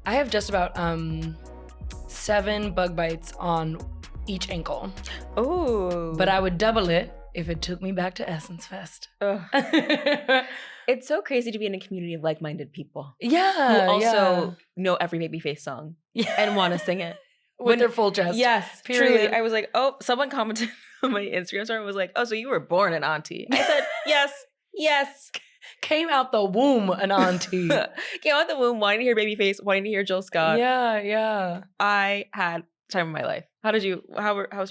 I have just about 7 bug bites on each ankle. Oh. But I would double it if it took me back to Essence Fest. It's so crazy to be in a community of like-minded people. Yeah. Who also know every Babyface song and want to sing it. With their full chest. Yes, Period. truly. I was like, oh, someone commented on my Instagram story and was like, oh, so you were born an auntie. I said, yes. Came out the womb an auntie. Came out the womb wanting to hear Babyface, wanting to hear Jill Scott. Yeah. I had time of my life. How was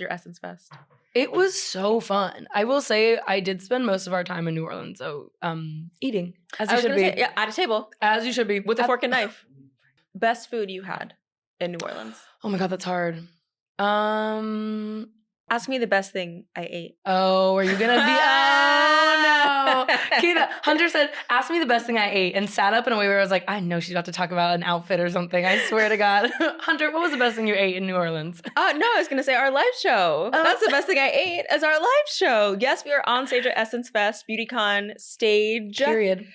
your Essence Fest? It was so fun. I will say I did spend most of our time in New Orleans, so eating, as you should be. Say, yeah, at a table. As you should be. With a fork and knife. Best food you had in New Orleans? Oh my God, that's hard. Ask me the best thing I ate. Oh, are you gonna be? Oh no! Keita, Hunter said, "Ask me the best thing I ate," and sat up in a way where I was like, "I know she's about to talk about an outfit or something." I swear to God, Hunter, what was the best thing you ate in New Orleans? No, I was gonna say our live show. That's the best thing I ate as our live show. Yes, we were on stage at Essence Fest, BeautyCon stage. Period.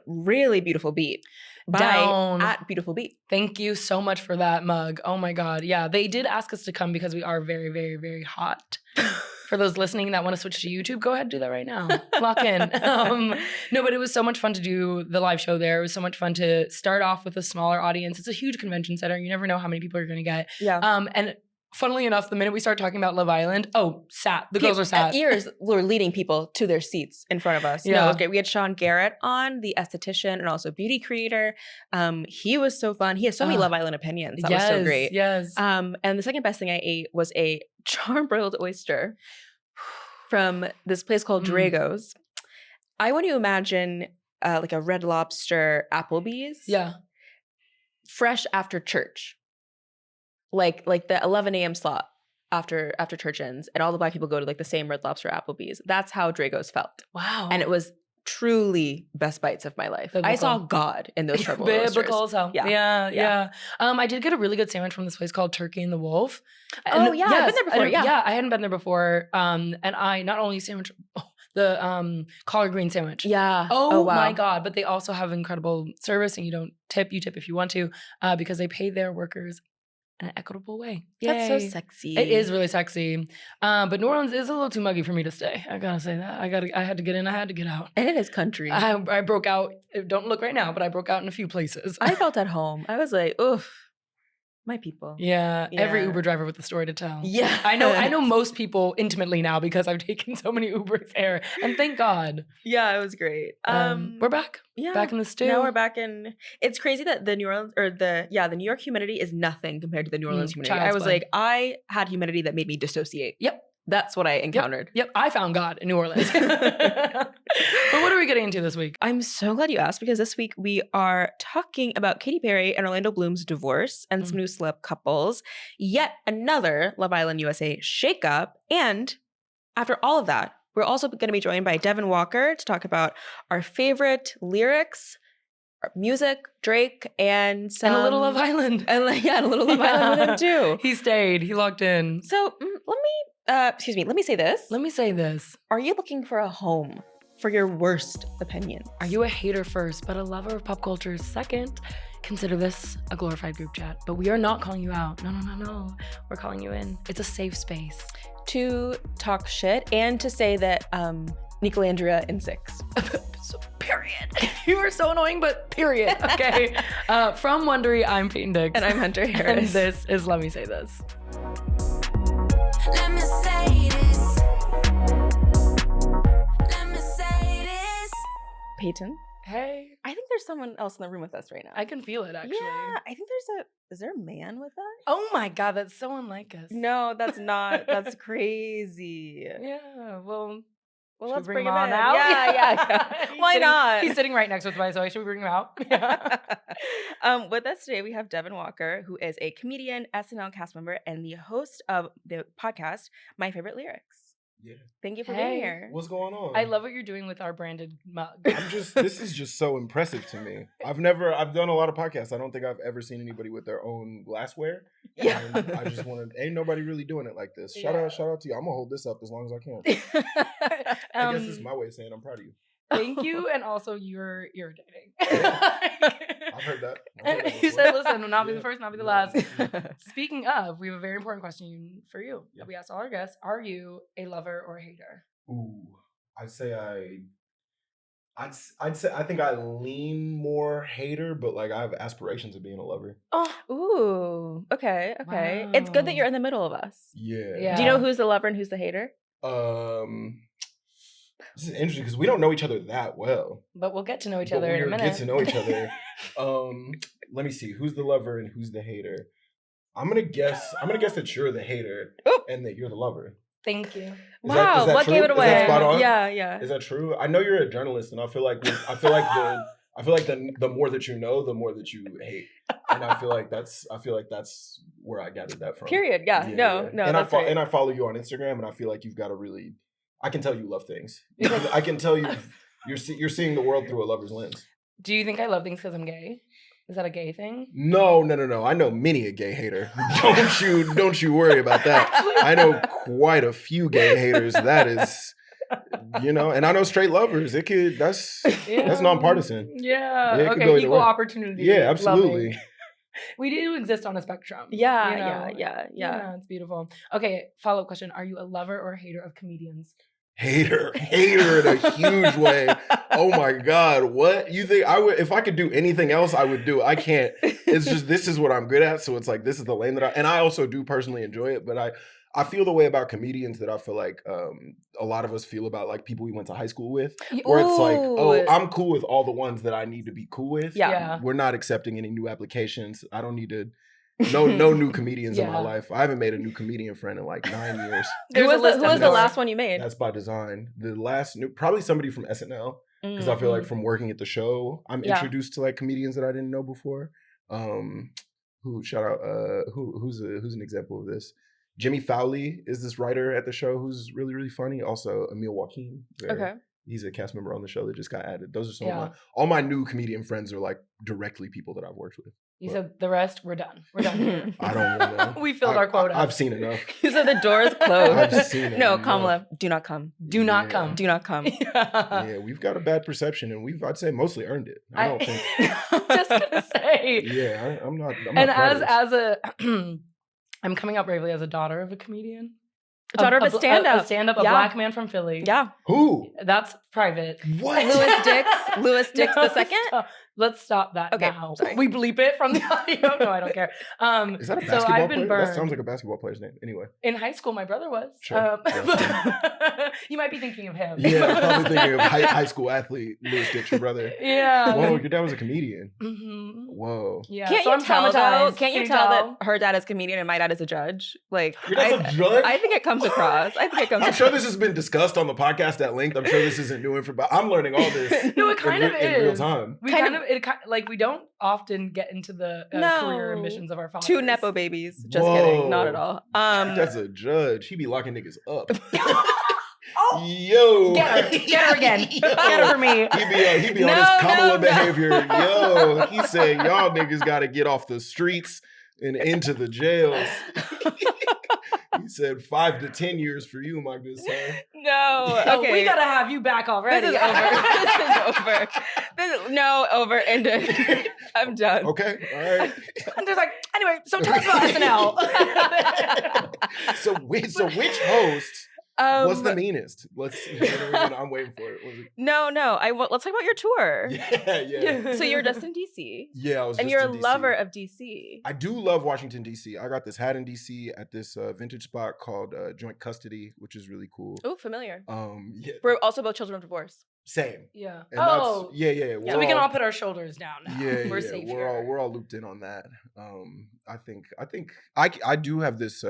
Really beautiful beat. Down at Beautiful Beat. Thank you so much for that mug. Oh my God. Yeah, they did ask us to come because we are very, very, very hot. For those listening that want to switch to YouTube, go ahead and do that right now. Lock in. No, but it was so much fun to do the live show there. It was so much fun to start off with a smaller audience. It's a huge convention center. You never know how many people you're going to get. Yeah. And funnily enough, the minute we start talking about Love Island, sat. The girls are sat. Ears were leading people to their seats in front of us. Yeah. No, it was great. We had Sean Garrett on, the esthetician and also beauty creator. He was so fun. He has so many Love Island opinions. That was so great. Yes. And the second best thing I ate was a char-broiled oyster from this place called Drago's. I want to imagine like a Red Lobster Applebee's. Yeah. Fresh after church. Like the 11 a.m. slot after church ends, and all the Black people go to like the same Red Lobster Applebee's. That's how Drago's felt. Wow. And it was truly best bites of my life. Biblical. I saw God in those trouble Biblical as hell. Yeah. I did get a really good sandwich from this place called Turkey and the Wolf. I've been there before. Yeah, I hadn't been there before. And I not only sandwich the collard green sandwich. Yeah. Oh wow. my God. But they also have incredible service, and you don't tip. You tip if you want to, because they pay their workers in an equitable way. Yay. That's so sexy. It is really sexy. But New Orleans is a little too muggy for me to stay. I gotta say that. I had to get in, I had to get out. And it is country. I broke out. Don't look right now, but I broke out in a few places. I felt at home. I was like, oof. My people. Yeah, every Uber driver with a story to tell. Yeah. I know most people intimately now because I've taken so many Ubers there. And thank God. Yeah, it was great. We're back. Yeah. Back in the stew. Now we're back in. It's crazy that the New Orleans the New York humidity is nothing compared to the New Orleans humidity. I was like, I had humidity that made me dissociate. Yep. That's what I encountered. Yep. I found God in New Orleans. But what are we getting into this week? I'm so glad you asked, because this week we are talking about Katy Perry and Orlando Bloom's divorce and some new celeb couples, yet another Love Island USA shakeup. And after all of that, we're also going to be joined by Devon Walker to talk about our favorite lyrics, music, Drake, and a little Love Island. And a little Love Island with him too. He stayed. He locked in. So let me say this. Let me say this. Are you looking for a home for your worst opinions? Are you a hater first, but a lover of pop culture second? Consider this a glorified group chat. But we are not calling you out. No. We're calling you in. It's a safe space. To talk shit and to say that nicolandria in 6. So, period. You are so annoying, but period. Okay. From Wondery, I'm Peyton Diggs. And I'm Hunter Harris. And this is Let Me Say This. Let me say this. Let me say this. Peyton? Hey. I think there's someone else in the room with us right now. I can feel it, actually. Yeah, I think is there a man with us? Oh my God, that's so unlike us. No, that's not. That's crazy. Yeah, well, let's bring him him on in. out. Yeah. Why not? He's sitting right next to us, by the way. Should we bring him out? Yeah. With us today, we have Devon Walker, who is a comedian, SNL cast member, and the host of the podcast, My Favorite Lyrics. Yeah. Thank you for being here. What's going on? I love what you're doing with our branded mug. This is just so impressive to me. I've done a lot of podcasts. I don't think I've ever seen anybody with their own glassware. Yeah. And I just ain't nobody really doing it like this. Shout out to you. I'm gonna hold this up as long as I can. I guess this is my way of saying I'm proud of you. Thank you, and also you're irritating. I've heard that. You said, "Listen, will not be the Yeah. first, not be the Yeah. last." Mhm. Speaking of, we have a very important question for you Yeah. that we ask all our guests: are you a lover or a hater? Ooh, I'd say I think I lean more hater, but like I have aspirations of being a lover. Oh, Ooh. Okay. Okay. It's good that Wow. you're in the middle of us. Yeah. Yeah. Do you know who's the lover and who's the hater? This is interesting because we don't know each other that well. but we'll get to know each But other in a we'll minute. get to know each other. Let me see. Who's the lover and who's the hater? I'm gonna guess that you're the hater Ooh. and that you're the lover. Thank you. Is Wow. that What true? gave it Is away? that spot on? Yeah. Is that true? I know you're a journalist, and I feel like the more that you know, the more that you hate, and I feel like that's where I gathered that from. Period. Yeah. No. And That's right. I follow you on Instagram, and I feel like you've got a really. I can tell you love things. I can tell you're seeing the world through a lover's lens. Do you think I love things because I'm gay? Is that a gay thing? No. I know many a gay hater. Don't you worry about that. I know quite a few gay haters. That is, and I know straight lovers. That's nonpartisan. Yeah. It could go Okay. either Equal way. opportunity. Yeah, absolutely. loving. We do exist on a spectrum. Yeah. It's beautiful. Okay. Follow-up question: are you a lover or a hater of comedians? Hater in a huge way. Oh my God, what you think I would? If I could do anything else, I would do it. I can't. It's just this is what I'm good at, so it's like this is the lane that I also do personally enjoy it. But I feel the way about comedians that I feel like a lot of us feel about like people we went to high school with, where it's like, oh, I'm cool with all the ones that I need to be cool with. Yeah. We're not accepting any new applications. I don't need to. No new comedians in my life. I haven't made a new comedian friend in like 9 years. Who was the last one you made? That's by design. The last new, probably somebody from SNL, because I feel like from working at the show, I'm introduced to like comedians that I didn't know before. Who's an example of this? Jimmy Fowley is this writer at the show who's really, really funny. Also, Emil Joaquin. Okay. He's a cast member on the show that just got added. Those are some of all my new comedian friends are like directly people that I've worked with. You said the rest, we're done. We're done here. I don't want to. We filled our quota. I've seen enough. You said the door's closed. I've seen enough. No, Kamala, do not come. Do not come. Do not come. Yeah, we've got a bad perception, and I'd say mostly earned it. I don't think. Just gonna say. Yeah, I'm not. I'm coming out bravely as a daughter of a comedian. Daughter of a stand-up. A stand-up, a black man from Philly. Yeah. Who? That's private. What? Louis Dix the second? Let's stop that now. Sorry. We bleep it from the audio. No, I don't care. Is that a basketball so I've been player? burned. That sounds like a basketball player's name. Anyway. In high school, my brother was. Sure. You might be thinking of him. Yeah, probably thinking of high school athlete Louis Dix, your brother. Yeah. Whoa, your dad was a comedian. Mm-hmm. Whoa. Yeah. Can't so you tell though? traumatized. Can't you tell that her dad is a comedian and my dad is a judge? Like, Your dad's a judge? I think it comes across. I'm sure this has been discussed on the podcast at length. I'm sure this isn't new information, but I'm learning all this. No, it kind of is. In real time. We don't often get into the career ambitions of our fathers. 2 nepo babies. Just Whoa. kidding. Not at all. That's a judge. He be locking niggas up. Oh, yo. Get her again. Get her for me. He be on his Kamala behavior. Yo, he said y'all niggas got to get off the streets and into the jails. He said 5 to 10 years for you, my good son. No. Oh, Okay. we gotta have you back already. This is over. Over. Ended. I'm done. Okay, all right. Hunter's like, anyway, so tell us about SNL. So which host was the meanest? I'm waiting for it. No. Let's talk about your tour. Yeah. So you're just in DC. Yeah, I was. And just you're a in DC. lover of DC. I do love Washington DC. I got this hat in DC at this vintage spot called Joint Custody, which is really cool. Oh, familiar. Yeah. We're also both children of divorce. Same. Yeah. And yeah. So we can all put our shoulders down now. Yeah, We're safe here. We're all looped in on that. I think I do have this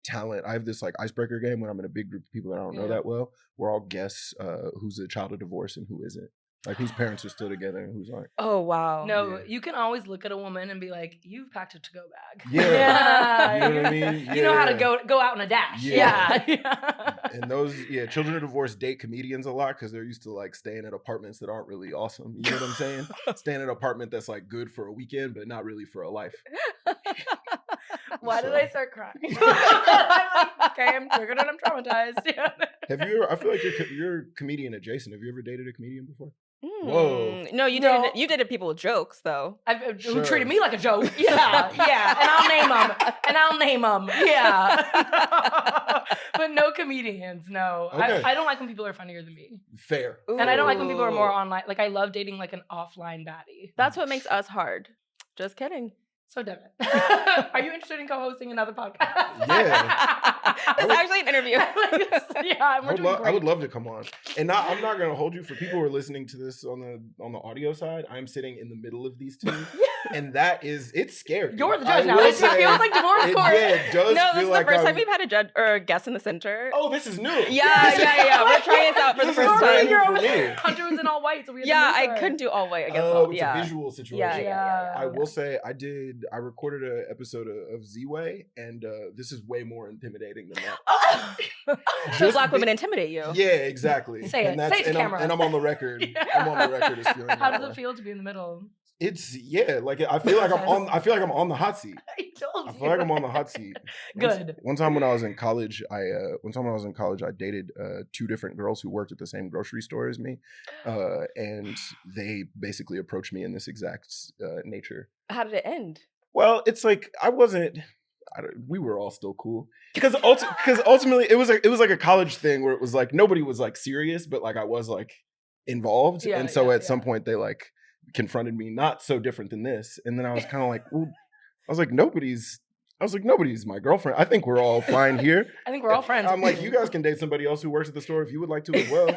talent. I have this like icebreaker game when I'm in a big group of people that I don't know that well. We're all guess who's a child of divorce and who isn't. Like whose parents are still together and who's aren't. Oh wow. No, Yeah. you can always look at a woman and be like, "You've packed a to-go bag." Yeah. You know what I mean? You know how to go out in a dash. Yeah. Yeah. And those, children of divorce date comedians a lot because they're used to like staying at apartments that aren't really awesome. You know what I'm saying? Staying in an apartment that's like good for a weekend, but not really for a life. Why did I start crying? I'm like, okay, I'm triggered and I'm traumatized. Have you ever? I feel like you're comedian adjacent. Have you ever dated a comedian before? Whoa. No, you No. did. You dated people with jokes though. Who Sure. treated me like a joke. Yeah, yeah. And I'll name them. Yeah. But no comedians, no. Okay. I don't like when people are funnier than me. Fair. And I don't like when people are more Ooh. online. Like, I love dating like an offline baddie. That's what makes us hard. Just kidding. So, Devon, are you interested in co-hosting another podcast? Yeah. It's actually an interview. Yeah, we're doing I great. would love to come on. And I'm not gonna hold you for people who are listening to this on the audio side. I'm sitting in the middle of these two, and it's scary. You're the judge I now. will It say, feels like divorce court. Yeah, it does No, this feel is like the 1st I'm- time we've had a judge or a guest in the center. Oh, this is new. Yeah. We're trying this out for the This first is time. brand new for me. Hunter was in all white, so we had to Yeah, move I her. couldn't do all white against Oh, all. it's Yeah. a visual situation. Yeah. I will say I recorded an episode of Z-Way, and this is way more intimidating than that. So Just black be- women intimidate you. Yeah, exactly. Say it. And that's Say it to and camera. I'm on the record. Yeah. I'm on the record as feeling How that does way. it feel to be in the middle? It's like I feel like I'm on the hot seat. I told I you. feel like I'm on the hot seat. Good. One time when I was in college, I dated 2 different girls who worked at the same grocery store as me, and they basically approached me in this exact nature. How did it end? Well, it's like we were all still cool because ultimately it was like a college thing where it was like nobody was like serious, but like I was like involved, Yeah, and so yeah, at some point they like confronted me, not so different than this, and then I was kind of like, well, nobody's my girlfriend. I think we're all fine here. I think we're all friends. I'm like, you guys can date somebody else who works at the store if you would like to as well.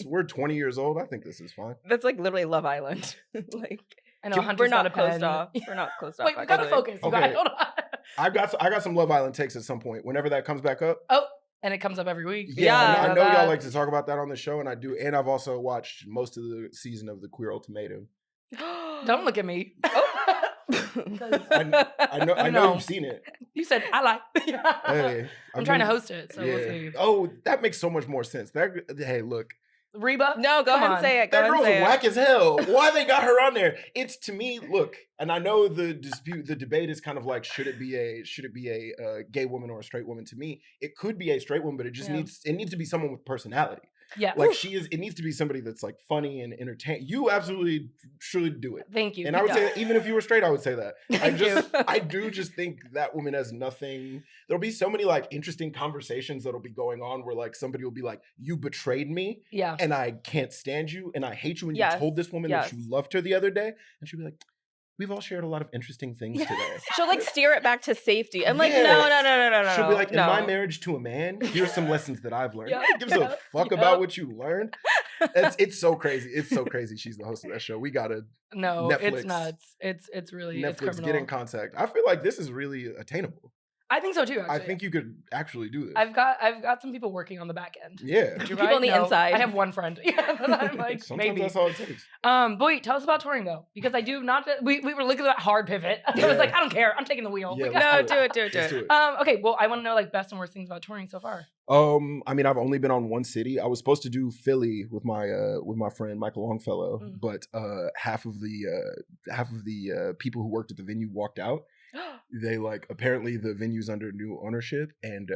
We're 20 years old. I think this is fine. That's like literally Love Island. Like I know, Hunter's we're got not a closed pen. off. We're not closed off. Wait, we gotta actually. focus. You Okay. guys, hold on. I got some Love Island takes at some point. Whenever that comes back up. Oh, and it comes up every week. Yeah, I know that. y'all like to talk about that on the show, and I do. And I've also watched most of the season of The Queer Ultimatum. Don't look at me. I know you've seen it. You said I like. Hey, I'm trying to host it, so we'll see. Oh, that makes so much more sense. Hey, look, Reba? No, go Come ahead and on. say it. Go that ahead and girl's say it. whack as hell. Why they got her on there? It's to me, look, and I know the debate is kind of like, should it be a gay woman or a straight woman? To me, it could be a straight woman, but it just needs to be someone with personality. Yeah. Like it needs to be somebody that's like funny and entertaining. You absolutely should do it. Thank you. And I would say that even if you were straight, I would say that. Thank you. I do just think that woman has nothing. There'll be so many like interesting conversations that'll be going on where like somebody will be like, you betrayed me Yeah. and I can't stand you and I hate you. And Yes, you told this woman that yes. you loved her the other day. And she'll be like, we've all shared a lot of interesting things today. She'll like steer it back to safety. I'm like, Yeah. no. She'll be like, in no. my marriage to a man, here's some lessons that I've learned. Yeah, Nobody gives yeah, a fuck yeah. about what you learned. It's so crazy. It's so crazy. She's the host of that show. We gotta No, Netflix. it's nuts. It's really it's Netflix criminal. get in contact. I feel like this is really attainable. I think so too. Actually, I think you could actually do this. I've got some people working on the back end. Yeah. You're People on the inside. I have one friend. Yeah, but I'm like Sometimes maybe. that's all it takes. But wait, tell us about touring though, because I do not. We were looking at that hard pivot. I Yeah. was like, I don't care. I'm taking the wheel. Yeah, Like, let's No, do it. Let's do it. Okay, well, I want to know like best and worst things about touring so far. I mean, I've only been on one city. I was supposed to do Philly with my friend Michael Longfellow, Mm. but half of the people who worked at the venue walked out. They like apparently the venue's under new ownership, and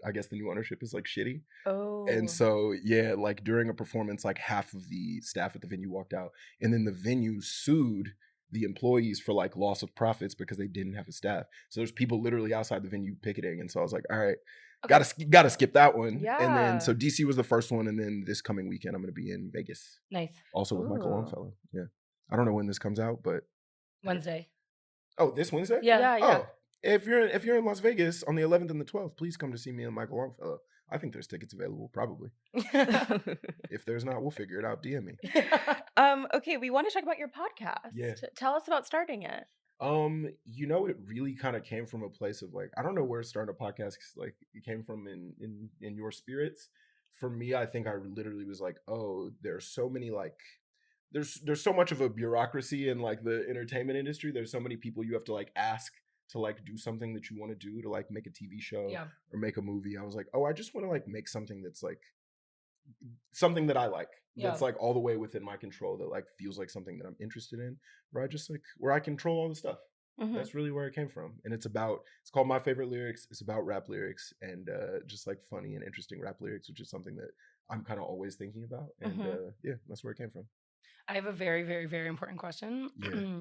I guess the new ownership is like shitty. Oh. And so yeah, like during a performance, like half of the staff at the venue walked out, and then the venue sued the employees for like loss of profits because they didn't have a staff. So there's people literally outside the venue picketing, and so I was like, all right. Okay. Gotta skip that one. And Yeah. then so DC was the first one, and then this coming weekend I'm gonna be in Vegas, Nice. also with Michael Ooh. Longfellow. Yeah, I don't know when this comes out, but Wednesday. oh, this Wednesday. Yeah. Oh, if you're in Las Vegas on the 11th and the 12th, please come to see me and Michael Longfellow. I think there's tickets available, probably. If there's not, we'll figure it out. DM me. Okay, we want to talk about your podcast. Yeah. Tell us about starting it. It really kind of came from a place of like, I don't know where starting a podcast like it came from in your spirits. For me, I think I literally was like, oh, there's so many like there's so much of a bureaucracy in like the entertainment industry. There's so many people you have to like ask to like do something that you want to do, to like make a TV show Yeah. or make a movie. I was like, oh, I just want to like make something that's like something that I like. That's Yeah. like all the way within my control, that like feels like something that I'm interested in, where I control all the stuff. Mhm. That's really where it came from. And it's called My Favorite Lyrics. It's about rap lyrics and just like funny and interesting rap lyrics, which is something that I'm kind of always thinking about. And yeah, that's where it came from. I have a very, very, very important question. Yeah.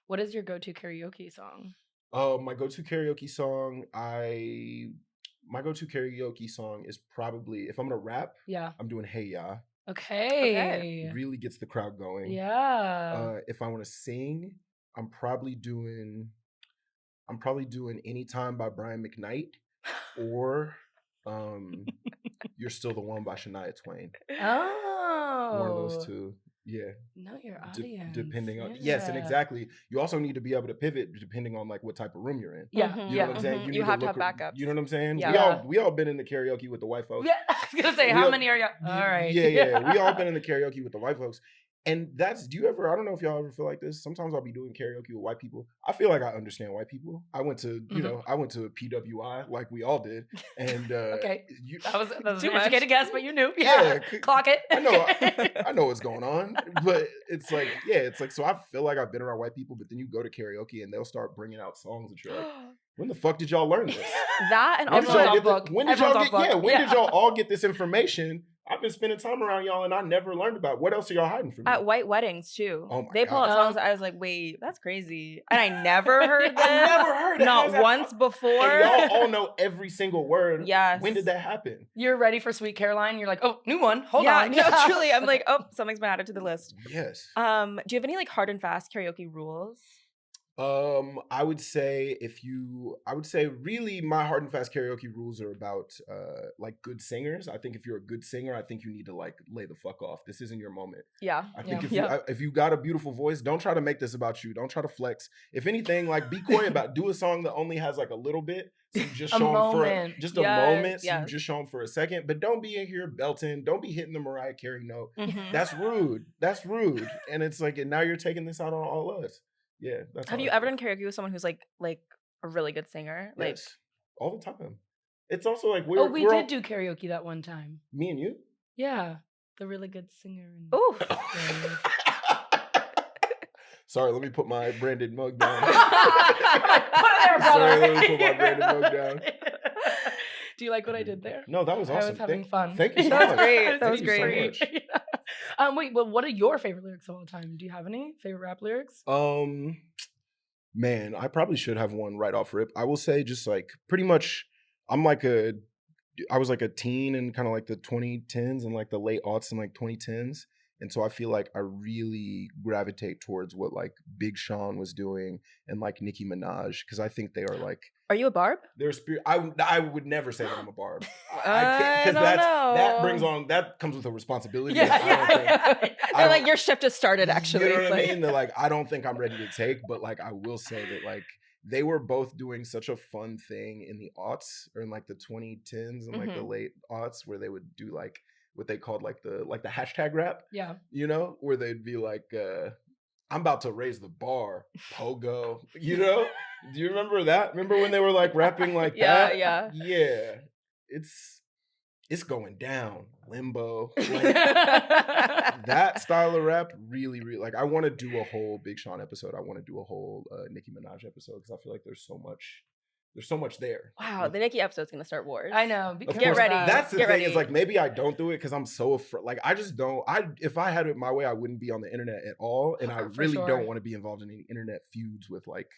What is your go-to karaoke song? My go-to karaoke song, is probably, if I'm gonna rap, Yeah. I'm doing Hey Ya. Okay. Really gets the crowd going. Yeah. If I want to sing, I'm probably doing Anytime by Brian McKnight or You're Still the One by Shania Twain. Oh. One of those two. Yeah. Know your audience. Depending on yes, and Yeah. exactly. You also need to be able to pivot depending on like what type of room you're in. Yeah. Mhm. You know what I'm saying? Mhm. need You have to look have ar- backups. You know what I'm saying? Yeah. We all been in the karaoke with the white folks. Yeah. I was gonna say, how many are you? All right. Yeah. We all been in the karaoke with the white folks. And I don't know if y'all ever feel like this. Sometimes I'll be doing karaoke with white people. I feel like I understand white people. I went to, I went to a PWI like we all did. And Okay. That was Too an much. educated guess, but you knew. Yeah. Clock it. I know what's going on, but it's like, so I feel like I've been around white people, but then you go to karaoke and they'll start bringing out songs that you're like, when the fuck did y'all learn this? That and When did also y'all off get book. when did Everyone's y'all off book. when did Yeah. y'all all get this information? I've been spending time around y'all and I never learned about it. What else are y'all hiding from me? at white weddings too. Oh my They pull out God. songs that I was like, wait, that's crazy. And I never heard this. I never heard it. How's Not that once possible? before. And y'all all know every single word. Yes. When did that happen? You're ready for Sweet Caroline. You're like, oh, new one. Hold yeah, on. no, truly. I'm like, oh, something's been added to the list. Yes. Do you have any like hard and fast karaoke rules? I would say really my hard and fast karaoke rules are about like good singers. I think if you're a good singer, I think you need to like lay the fuck off. This isn't your moment. Yeah. I think Yeah. if you got a beautiful voice, don't try to make this about you. Don't try to flex. If anything, like be coy about do a song that only has like a little bit. So you just A show them for moment. just Yes, a moment. So you yes. just show them for a second. But don't be in here belting. Don't be hitting the Mariah Carey note. Mhm. That's rude. That's rude. And it's like, and now you're taking this out on all us. Yeah. That's Have how you I ever feel. done karaoke with someone who's like a really good singer? Like, Yes. All the time. It's also like Oh, we we're did all- do karaoke that one time. me and you. Yeah. The really good singer. And ooh. Sorry, let me put my branded mug down. Put it there, brother. Sorry, let me put my branded mug down. Do you like what I did there? No, that was awesome. I was having fun. Thank you so That was much. great. That Thank was you so great. much. Wait, well, what are your favorite lyrics of all time? Do you have any favorite rap lyrics? Man, I probably should have one right off rip. I will say just like pretty much I was like a teen in kind of like the 2010s and like the late aughts and like 2010s. And so I feel like I really gravitate towards what like Big Sean was doing and like Nicki Minaj because I think they are like Are you a barb? their spirit. I would never say that I'm a barb. I Because don't know. that comes with a responsibility. Yeah, that I don't think- yeah. They're like, your shift has started, actually. You know what I Like- mean? They're like, I don't think I'm ready to take, but like I will say that like they were both doing such a fun thing in the aughts or in like the 2010s and like the late aughts where they would do like what they called like the hashtag rap, Yeah. you know, where they'd be like, I'm about to raise the bar, pogo, you know? Do you remember that? Remember when they were like rapping like Yeah, that? yeah. Yeah. It's going down. Limbo. Like, that style of rap really like I want to do a whole Big Sean episode. I want to do a whole Nicki Minaj episode because I feel like there's so much there. Wow, the Nicki episode's gonna start wars. I know. Be Of careful Get with ready. that. That's the Get thing ready. is like maybe I don't do it because I'm so afraid. Like I just don't. If I had it my way, I wouldn't be on the internet at all, and I For really sure. don't want to be involved in any internet feuds with like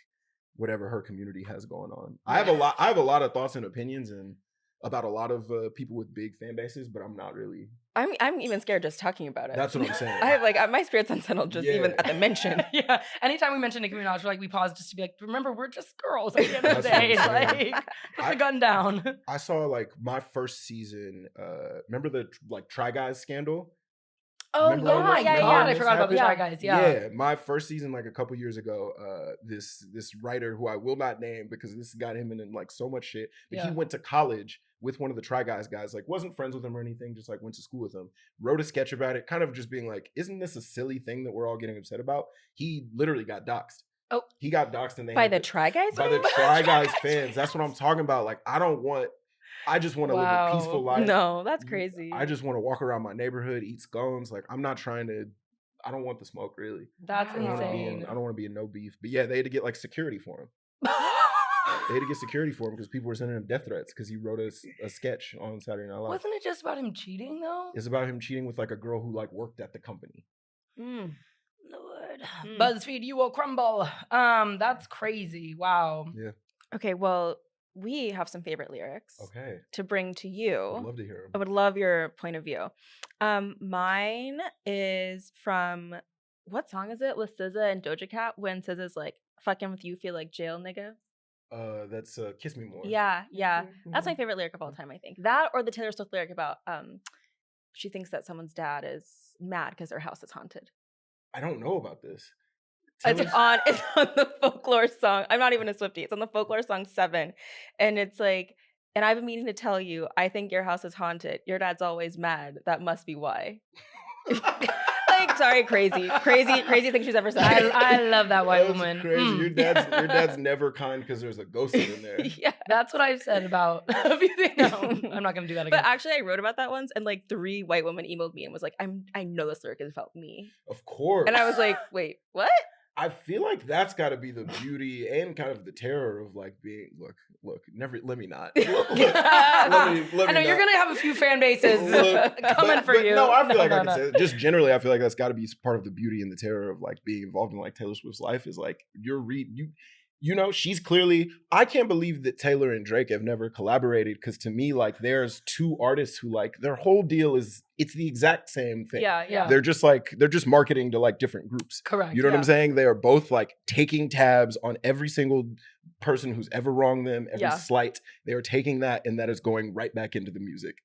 whatever her community has going on. I have a lot of thoughts and opinions and about a lot of people with big fan bases, but I'm not really. I'm even scared just talking about it. That's what I'm saying. I have like my spirit's unsettled just even Yeah. at the mention. Yeah. Anytime we mention Nicki Minaj, we pause just to be like, remember, we're just girls at the end of the That's what day. I'm saying. Like, put the gun down. I saw like my first season. Remember the like Try Guys scandal? Oh, Remember when my this- remember God. when I this forgot about the happened? Try Guys. Yeah. My first season, like a couple years ago, this writer who I will not name because this got him in like so much shit. But Yeah. he went to college with one of the Try Guys guys, like wasn't friends with him or anything, just like went to school with him, wrote a sketch about it, kind of just being like, isn't this a silly thing that we're all getting upset about? He literally got doxxed. Oh. He got doxxed and they By had the to- Try Guys? by the Try Guys fans. That's what I'm talking about. Like I just want to live a Wow. peaceful life. No, that's crazy. I just want to walk around my neighborhood, eat scones. Like I'm not trying to I don't want the smoke really. That's I don't want to be insane. in. I don't want to be in no beef. But yeah, they had to get like security for him. They had to get security for him because people were sending him death threats because he wrote a sketch on Saturday Night Live. Wasn't it just about him cheating though? It's about him cheating with like a girl who like worked at the company. Mm. Lord. Mm. BuzzFeed, you will crumble. That's crazy. Wow. Yeah. Okay, well, we have some favorite lyrics Okay. to bring to you. I'd love to hear him. I would love your point of view. Mine is from, what song is it? With SZA and Doja Cat when SZA's like, fucking with you feel like jail, nigga. That's Kiss Me More. Yeah. That's my Mhm. favorite lyric of all time, I think. That or the Taylor Swift lyric about she thinks that someone's dad is mad because their house is haunted. I don't know about this. It's on the folklore song. I'm not even a Swiftie. It's on the folklore song 7. And it's like, and I've been meaning to tell you, I think your house is haunted. Your dad's always mad. That must be why. Like, sorry, crazy thing she's ever said. I love that white That's woman. crazy. Mm. Your dad's never kind because there's a ghost in there. Yeah. That's what I've said about a few things. No, I'm not gonna do that again. But actually, I wrote about that once, and like 3 white women emailed me and was like, I know this lyric is about me. Of course. And I was like, wait, what? I feel like that's got to be the beauty and kind of the terror of like being. Look. Never. Let me not. Let me I know you're not. gonna have a few fan bases Look, coming for you. No, I feel like I no. can say it. Just generally, I feel like that's got to be part of the beauty and the terror of like being involved in like Taylor Swift's life is like you know, she's clearly. I can't believe that Taylor and Drake have never collaborated because to me, like, there's 2 artists who like their whole deal is it's the exact same thing. Yeah. They're just marketing to like different groups. Correct. You know what Yeah. I'm saying? They are both like taking tabs on every single person who's ever wronged them, every Yeah. slight. They are taking that and that is going right back into the music.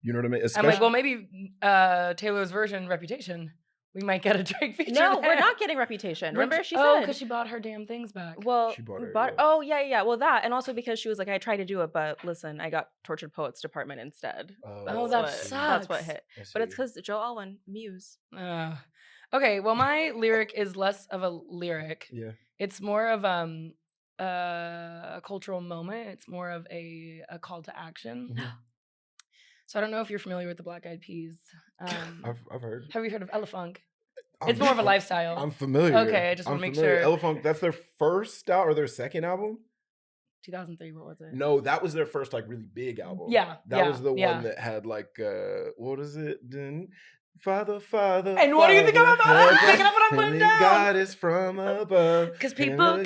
You know what I mean? I'm like, well, maybe Taylor's version, Reputation. We might get a Drake feature. No, there. we're not getting Reputation. Remember, she Oh, said. because she bought her damn things back. Well, She bought her, but yeah. oh yeah. Well, that and also because she was like, I tried to do it, but listen, I got Tortured Poets Department instead. Oh, that sucks. That's what hit. But it's because Joe Alwyn, Muse. Okay, well, my lyric is less of a lyric. Yeah. It's more of a cultural moment. It's more of a call to action. Mhm. So I don't know if you're familiar with the Black Eyed Peas. I've heard. Have you heard of Elefunk? It's more of a lifestyle. I'm familiar. Okay, I just wanna make sure. Elefunk, that's their first out or their second album? 2003, what was it? No, that was their first like really big album. Yeah, That yeah, was the yeah. one that had like what is it? Father. And what do you think I'm about? I'm Father, picking up what I'm putting and down. God is from above. 'Cause and people the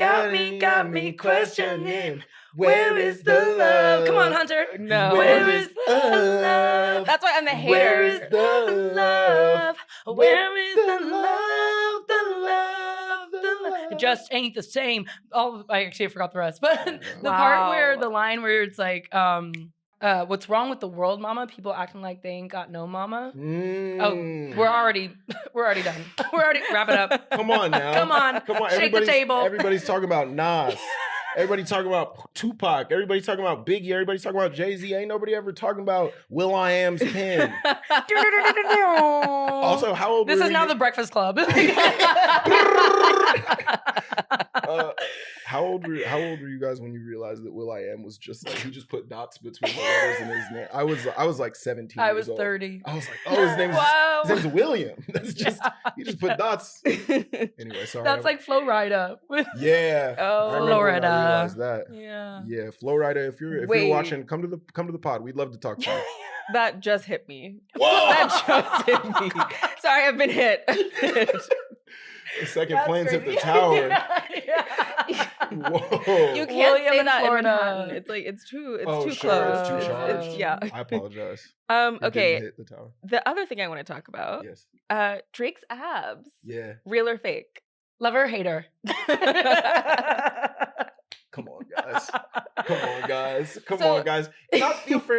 got me questioning, where is the love? Come on, Hunter. No. Where is the love? That's why I'm the Where hater. is the love? Where is the love? The love? The love? It just ain't the same. I actually forgot the rest, but the part where Wow. the line where it's like, what's wrong with the world, mama? People acting like they ain't got no mama. Oh, we're already done. We're already wrap it up. Come on now. Come on. Shake the table. Everybody's talking about Nas. Everybody talking about Tupac. Everybody talking about Biggie. Everybody talking about Jay-Z. Ain't nobody ever talking about Will I Am's pen. Also, how old This were is now you? the Breakfast Club. How old were you guys when you realized that Will I Am was just like he just put dots between the letters in his name? I was like 17. I was years old. 30. I was like, oh, Wow. his name's William. That's just he just put dots. Anyway, sorry. That's like Flo Rida. yeah. Oh, I remember when I Florida. realized that. Yeah. Yeah, Flo Rida. If you're Wait. watching, come to the pod. We'd love to talk to you. That just hit me. Whoa! That just hit me. Sorry, I've been hit. The second That's plane's hit the crazy. tower. Yeah. Whoa! You can't William say in that Florida. in Manhattan. It's like it's too Oh, too sure, close. it's too sharp. It's yeah. I apologize. It didn't Okay. hit the tower. The other thing I want to talk about, Yes. Drake's abs. Yeah. Real or fake? Lover, hater. Come on, guys. Come on, guys. Come So- on, guys. And I feel for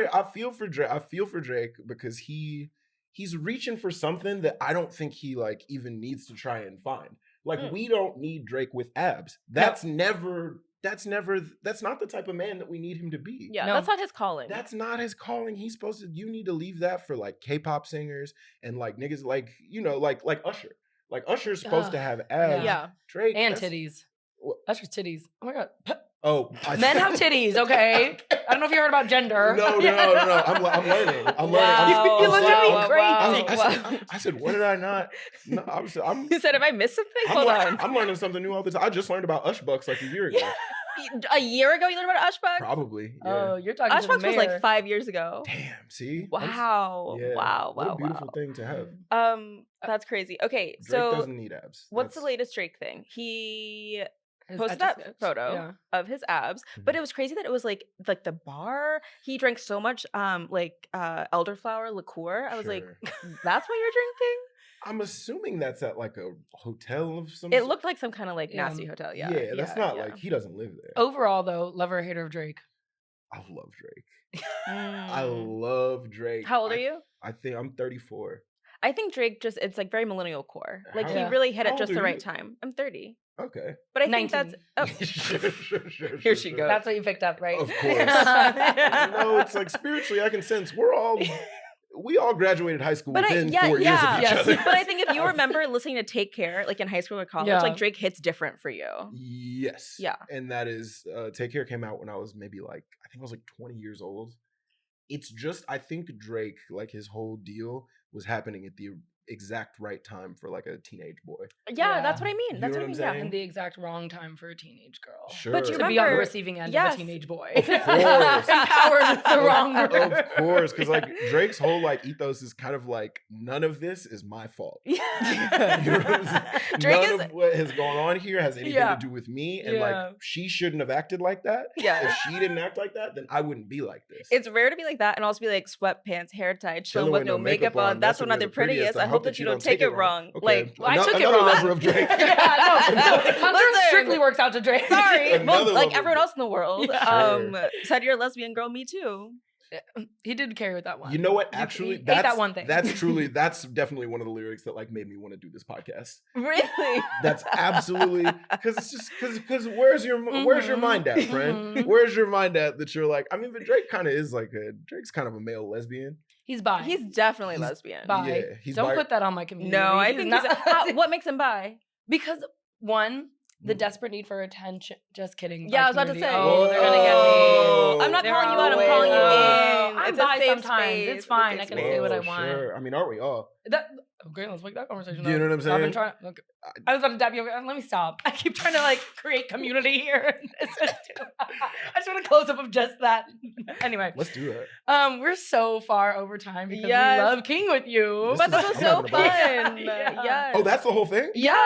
Drake. I feel for Drake because he's reaching for something that I don't think he like even needs to try and find. Like we don't need Drake with abs. That's not the type of man that we need him to be. Yeah, No. that's not his calling. That's not his calling. He's supposed to. You need to leave that for like K-pop singers and like niggas like like Usher. Like Usher's supposed to have abs. yeah. Drake And that's- titties. What? Usher's titties. Oh my god. Oh, Men have titties, okay? I don't know if you heard about gender. No. I'm learning. Wow. You looked at me Wow. crazy. I said, what did I not? No, I'm You said, have I missed something? Hold on. I'm learning something new all the time. I just learned about Ushbucks like a year ago. A year ago, you learned about Ushbucks? Probably. Yeah. Oh, you're talking to the Ushbucks was like mayor. 5 years ago. Damn. See. Wow. Yeah. Wow. What a Wow. beautiful thing to have. Wow. That's crazy. Okay, Drake so doesn't need abs. what's the That's- latest Drake thing? He His posted etch a that sketch. photo Yeah. of his abs, but it was crazy that it was like the bar. He drank so much elderflower liqueur. I was like, Sure. that's what you're drinking? I'm assuming that's at like a hotel of some It sort. looked like some kind of like Yeah. nasty hotel. Yeah. Yeah, that's not yeah. like he doesn't live there. Overall, though, lover or hater of Drake? I love Drake. I Mm. love Drake. How old are you? I think I'm 34. I think Drake it's like very millennial core. Like How- he Yeah. really hit how it just old the are right you? time. I'm 30. Okay. But I think 19. that's Sure. Here she goes. That's what you picked up, right? Of course. No, it's like spiritually, I can sense we all graduated high school But within 4 years of each yes. other. But I think if you remember listening to Take Care, like in high school or college, Yeah. like Drake hits different for you. Yes. Yeah. And that is Take Care came out when I was maybe like I think I was like 20 years old. It's just I think Drake, like his whole deal was happening at the exact right time for like a teenage boy. Yeah, that's Yeah. what I mean. You That's know what I what mean. I'm Yeah. saying? And the exact wrong time for a teenage girl. Sure. But you To be on the remember- receiving end yes. of a teenage boy. Of course. Empowered is the wrong word. Of course, because like Drake's whole like ethos is kind of like none of this is my fault. You know what I'm saying? Drake None is- of what has gone on here has anything Yeah. to do with me, and Yeah. like she shouldn't have acted like that. Yeah. If she didn't act like that, then I wouldn't be like this. It's rare to be like that and also be like sweatpants, hair tied, chilling with no makeup on. That's when when not the prettiest. I hope that you don't take it wrong. Okay. Like, Well, I took it another wrong. lover of Drake. Yeah, no. Hunter Listen. strictly works out to Drake. sorry. Another Well, like level. everyone else in the world. Yeah. Said you're a lesbian girl, me too. He did carry with that one. You know what? You- Actually, you ate that's that one thing. that's definitely one of the lyrics that like made me want to do this podcast. Really? That's absolutely because it's just because where's your mind at, friend? Mhm. Where's your mind at that you're like? I mean, but Drake kind of is like Drake's kind of a male lesbian. He's bi. He's definitely He's lesbian. bi. Yeah, he's Don't bi- put that on my community. No, I He's think not. what makes him bi? Because one, the Mm. desperate need for attention. Just kidding. Yeah, bi I was about to community. say. Oh, they're gonna get Whoa. me. I'm not They're calling you out. I'm all calling you way- in. I'm It's a bi safe sometimes. space. It's It's a fine. safe I can space. say what I Whoa, want. Sure. I mean, aren't we all? That, okay, let's make that conversation. Do you know what I'm I've saying? been trying. Okay. I was about to dab you. Let me stop. I keep trying to like create community here. I just want a close up of just that. Anyway, Let's do that. we're so far over time because Yes. we love King with you. This But is- this was I'm so having a blast. fun. Yeah. Yes. Oh, that's the whole thing. Yeah.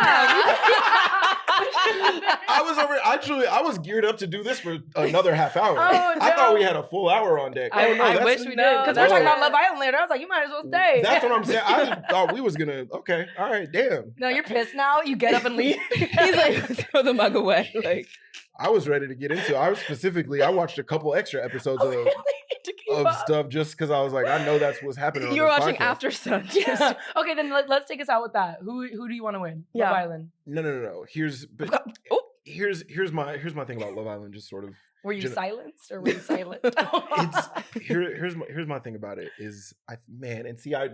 I was geared up to do this for another half hour. Oh, I thought no. we had a full hour on deck. I, Oh, no, I that's- wish we did no. because we're talking No. about Love Island later. I was like, you might as well stay. That's what I'm saying. I thought we was gonna. Okay, all right, damn. No, you're pissed now. You get up and leave. He's like, throw the mug away. Like, I was ready to get into it. I watched a couple extra episodes Oh, really? To keep of up. stuff just because I was like, I know that's what's happening. On you were this watching podcast. After Sun. Yeah. Okay, then let's take us out with that. Who do you want to win? Yeah. Love Island. No. Here's Oh. here's my thing about Love Island. Just sort of Were you Gen- silenced or were you silent? here's my thing about it is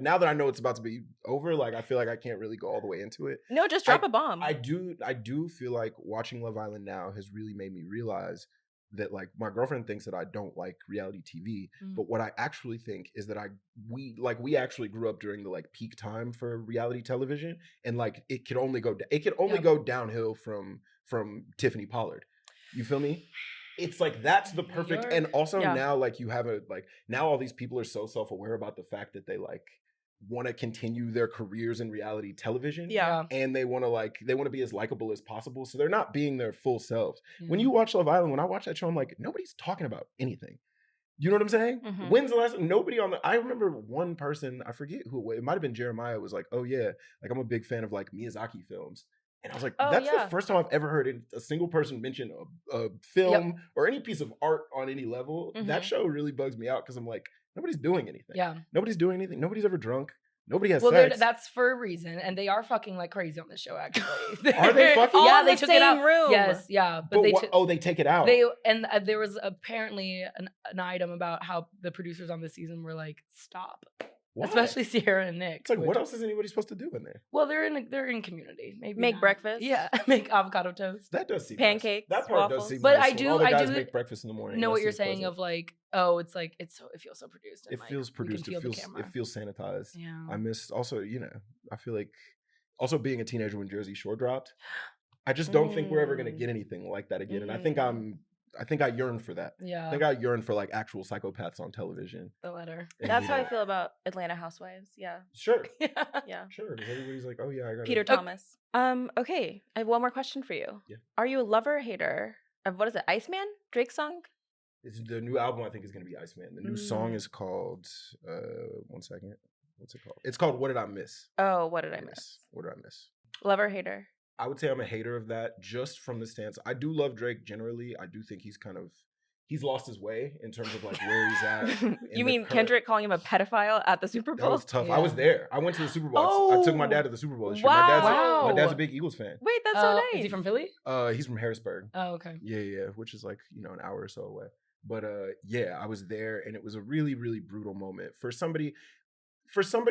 now that I know it's about to be over, like I feel like I can't really go all the way into it. No, just drop a bomb. I do feel like watching Love Island now has really made me realize that like my girlfriend thinks that I don't like reality TV, Mm. but what I actually think is that we actually grew up during the like peak time for reality television, and like it could only go Yep. go downhill from Tiffany Pollard. You feel me? It's like that's the perfect, You're- and also yeah. now like you have now all these people are so self-aware about the fact that they like want to continue their careers in reality television. Yeah. And they want to be as likable as possible. So they're not being their full selves. When Yeah. you watch Love Island, when I watch that show, I'm like, nobody's talking about anything. You know what I'm saying? Mhm. When's the last nobody on the I remember one person, I forget who it might have been Jeremiah, was like, oh yeah, like I'm a big fan of like Miyazaki films. And I was like, Oh, that's yeah. the first time I've ever heard a single person mention a film or any piece of art on any level. That Mhm. show really bugs me out because I'm like, nobody's doing anything. Yeah. Nobody's doing anything. Nobody's ever drunk. Nobody has Well, sex. that's for a reason, and they are fucking like crazy on this show. Actually, Are they fucking? All Yeah, in they the took it out. same room. Yes, yeah, but But they what- took. they take it out. There was apparently an item about how the producers on the season were like, stop. Why? especially Sierra and Nick. It's like, which- what else is anybody supposed to do in there? Well, they're in community. Maybe Make not. breakfast? Yeah, make avocado toast. That does seem Pancakes, nice. That part waffles. does seem But nice. I when all the do- guys make breakfast in the morning. Know That what you're seems saying pleasant. of like, oh, it's like it feels so produced. And It like, feels we can produced. feel It the feels camera. it feels sanitized. Yeah. I miss also, I feel like also being a teenager when Jersey Shore dropped. I just don't think we're ever gonna get anything like that again. And I think I yearn for that. Yeah. I think I yearn for like actual psychopaths on television. The letter. And, That's you how I know, feel about Atlanta Housewives. Yeah. Sure. Yeah. Sure. Everybody's like, oh yeah, I got Peter it. Thomas. Okay. I have one more question for you. Yeah. Are you a lover or hater of what is it? Iceman? Drake's song? It's the new album I think is gonna be Iceman. The new song is called one second. What's it called? It's called What Did I Miss? Oh, what did I miss? What did I miss? Lover or hater? I would say I'm a hater of that just from the stance. I do love Drake generally. I do think he's lost his way in terms of like where he's at. in You the mean current- Kendrick calling him a pedophile at the Super That Bowl? was tough. Yeah. I was there. I went to the Super Bowl. I took my Oh, dad to the Super Bowl this year. wow. My dad's a big Eagles fan. Wait, that's so nice. Is he from Philly? He's from Harrisburg. Oh, okay. Yeah, which is like, an hour or so away. But yeah, I was there and it was a really, really brutal moment for somebody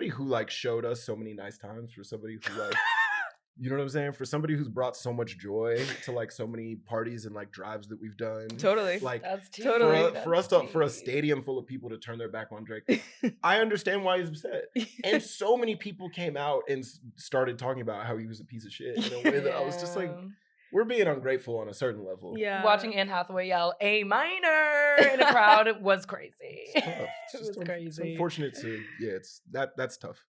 who like showed us so many nice times, for somebody who like you know what I'm saying? For somebody who's brought so much joy to like so many parties and like drives that we've done. Totally. Like That's tea. for us That's for a tea. stadium full of people to turn their back on Drake, I understand why he's upset. And so many people came out and started talking about how he was a piece of shit in a way that I was just like, Yeah. we're being ungrateful on a certain level. Yeah. Watching Anne Hathaway yell A minor in a crowd was crazy. It's tough. It's It just was It's crazy. unfortunate to that's tough.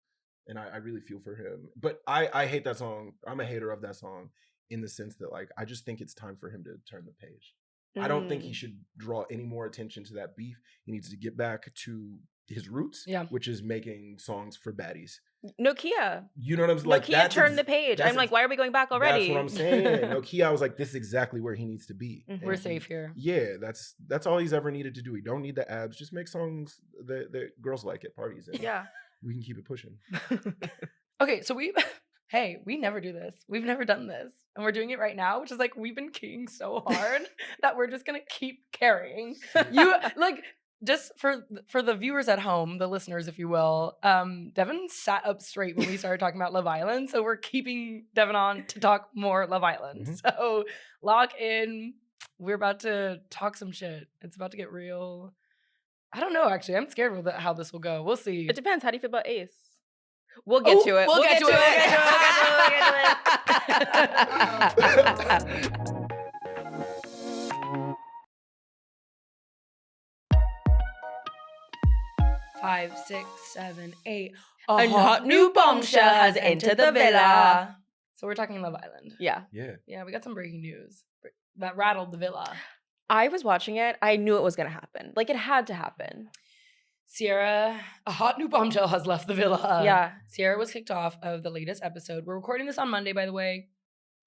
And I really feel for him. But I hate that song. I'm a hater of that song in the sense that like I just think it's time for him to turn the page. I don't think he should draw any more attention to that beef. He needs to get back to his roots, Yeah. which is making songs for baddies. Nokia. You know what I'm saying? Like Nokia turned the page. that's I'm like, why are we going back already? That's what I'm saying. Nokia, I was like, this is exactly where he needs to be. Mhm. We're And safe here. Yeah, that's all he's ever needed to do. He don't need the abs. Just make songs that girls like at parties. And Yeah. we can keep it pushing. Okay, so we never do this. We've never done this. And we're doing it right now, which is like we've been keying so hard that we're just gonna keep carrying. You like just for the viewers at home, the listeners, if you will, Devon sat up straight when we started talking about Love Island. So we're keeping Devon on to talk more Love Island. Mhm. So lock in. We're about to talk some shit. It's about to get real. I don't know, actually. I'm scared with how this will go. We'll see. It depends. How do you feel about Ace? We'll get Oh, to it. we'll get to it. Five, 6, 7, 8. A hot new bombshell has entered the villa. So we're talking Love Island. Yeah. Yeah. Yeah, we got some breaking news that rattled the villa. I was watching it. I knew it was going to happen. Like, it had to happen. Sierra, a hot new bombshell has left the villa. Yeah. Sierra was kicked off of the latest episode. We're recording this on Monday, by the way.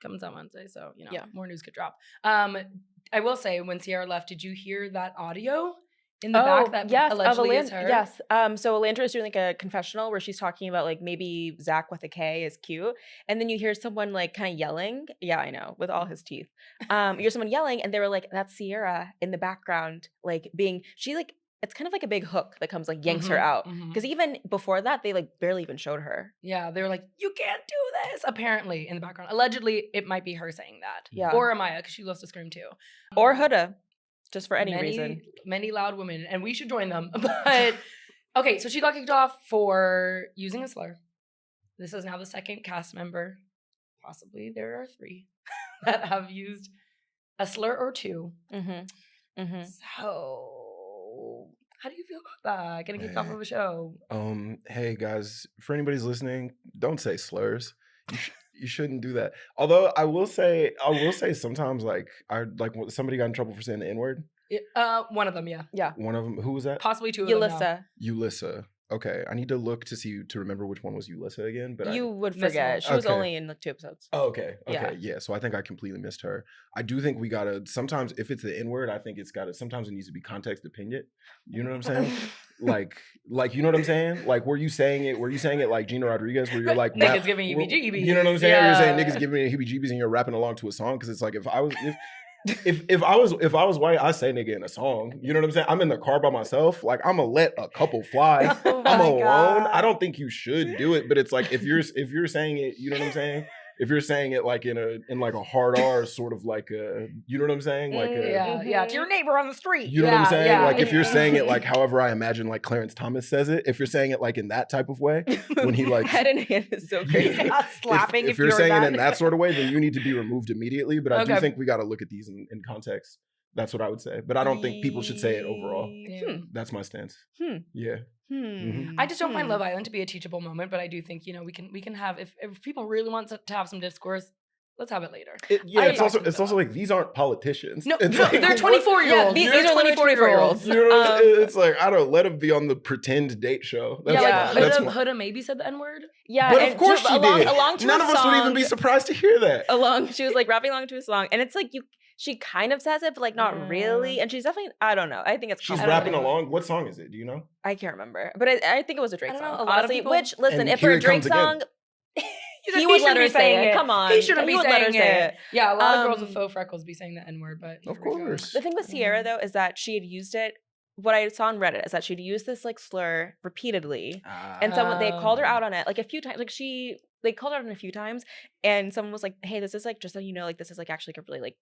Comes out Wednesday, so Yeah. more news could drop. I will say, when Sierra left, did you hear that audio in the back that yes, allegedly is her? Yes. So Alandra is doing like a confessional where she's talking about like maybe Zach with a K is cute. And then you hear someone like kind of yelling. Yeah, I know, with all his teeth. You hear someone yelling and they were like, that's Sierra in the background, like she like, it's kind of like a big hook that comes like yanks her Mhm, out. mhm. Because even before that, they like barely even showed her. Yeah, they were like, you can't do this, apparently, in the background. Allegedly, it might be her saying that. Yeah. Or Amaya, because she loves to scream too. Or Huda, just for any many, reason. Many loud women, and we should join them. But okay, so she got kicked off for using a slur. This is now the second cast member. Possibly there are 3 that have used a slur or 2. Mm-hmm. Mm-hmm. So, how do you feel about that? Getting kicked off of a show? Hey guys, for anybody's listening, don't say slurs. You shouldn't do that. Although I will say sometimes like somebody got in trouble for saying the N-word. One of them, yeah. Yeah. One of them, who was that? Possibly 2 of them. now. Yulissa. Ulyssa. Okay, I need to look to remember which one was Ulyssa again. But You would Miss forget. one. She was Okay. only in like 2 episodes. Oh, okay. Yeah. Yeah. So I think I completely missed her. I do think we gotta sometimes if it's the N-word, I think it's gotta sometimes it needs to be context dependent. You know what I'm saying? like you know what I'm saying? Like were you saying it like Gina Rodriguez where you're like Niggas rap- giving well, heebie-jeebies. You know what I'm saying? You're saying Yeah. niggas giving me heebie-jeebies and you're rapping along to a song because it's like if if I was white, I say nigga in a song. You know what I'm saying? I'm in the car by myself. Like I'm gonna let a couple fly. Oh I'm my alone. God. I don't think you should do it, but it's like if you're saying it, you know what I'm saying? If you're saying it like in like a hard R, sort of like a, you know what I'm saying? Like a, Yeah, to your neighbor on the street. you know what I'm saying? Yeah, Like if you're saying it like however I imagine like Clarence Thomas says it, if you're saying it like in that type of way, when he like head in hand is so crazy. Yeah. Slapping if if you're you're saying it that. in that sort of way, then you need to be removed immediately. But I do Okay. think we got to look at these in context. That's what I would say. But I don't think people should say it overall. That's my stance. Yeah. I just don't find Love Island to be a teachable moment, but I do think, you know, we can have if people really want to have some discourse, let's have it later. It's also like these aren't politicians. No, it's no, like, they're 24-year-olds. these They're are literally 24-year-olds. You know, what I'm saying? It's like I don't let them be on the pretend date show. That's Yeah, that's like my- Huda maybe said the N-word. Yeah, but and of course she did. Along to None a of us would even be song- surprised to hear that. She was like rapping along to a song, and it's like she kind of says it, but like not really. And she's definitely, I don't know. I think it's She's complicated. rapping along. What song is it? Do you know? I can't remember, but I think it was a Drake I don't know, song. a lot of Honestly, people- which listen, And if here for a it Drake comes again. song, he would let her say it. Come on, He shouldn't be would let her saying say it. Yeah, a lot of girls Um, with faux freckles be saying the N-word, but Of here we go. course. The thing with Sierra though is that she had used it. What I saw on Reddit is that she'd used this like slur repeatedly, and someone they called her out on it like a few times. Like they called her out on it a few times, and someone was like, "Hey, this is like just so you know, like this is like actually a really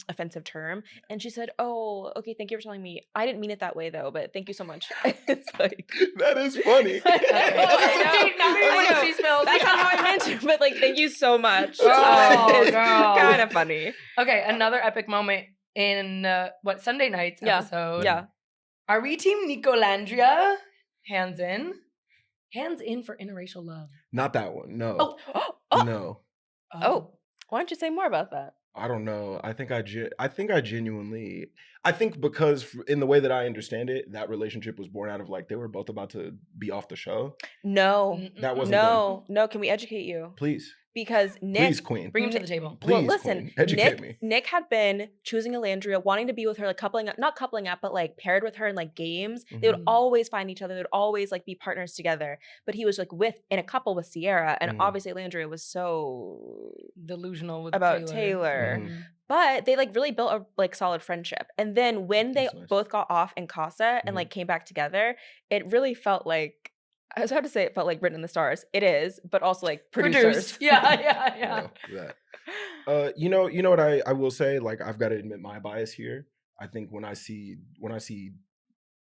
offensive term." And she said, "Oh, okay, thank you for telling me. I didn't mean it that way though, but thank you so much." It's like That is funny. I know. She spilled. That's not how I meant to, but like, thank you so much. Oh, It's girl. kind of funny. Okay, another epic moment in Sunday night's episode. Yeah. Are we team nicolandria? Hands in. Hands in for interracial love. Not that one. No. Oh. No. Oh, why don't you say more about that? I don't know. I think I genuinely. I think because in the way that I understand it, that relationship was born out of like they were both about to be off the show. No, That wasn't them. no. Can we educate you? Please, Because Nick, please, Queen. Bring him to the table. Please, well, listen, Queen. Educate me. Nick had been choosing Alandria, wanting to be with her, like not coupling up, but like paired with her in like games. They would Mhm. always find each other. They would always like be partners together. But he was like in a couple with Sierra, and Mhm. obviously Alandria was so Delusional with about Taylor. Mhm. But they like really built a like solid friendship. And then when they That's nice. both got off in Casa and Mhm. like came back together, it really felt like I was about to say it felt like written in the stars. It is, but also like producers. Produced. Yeah. Yeah, that. You know what I will say. Like I've got to admit my bias here. I think when I see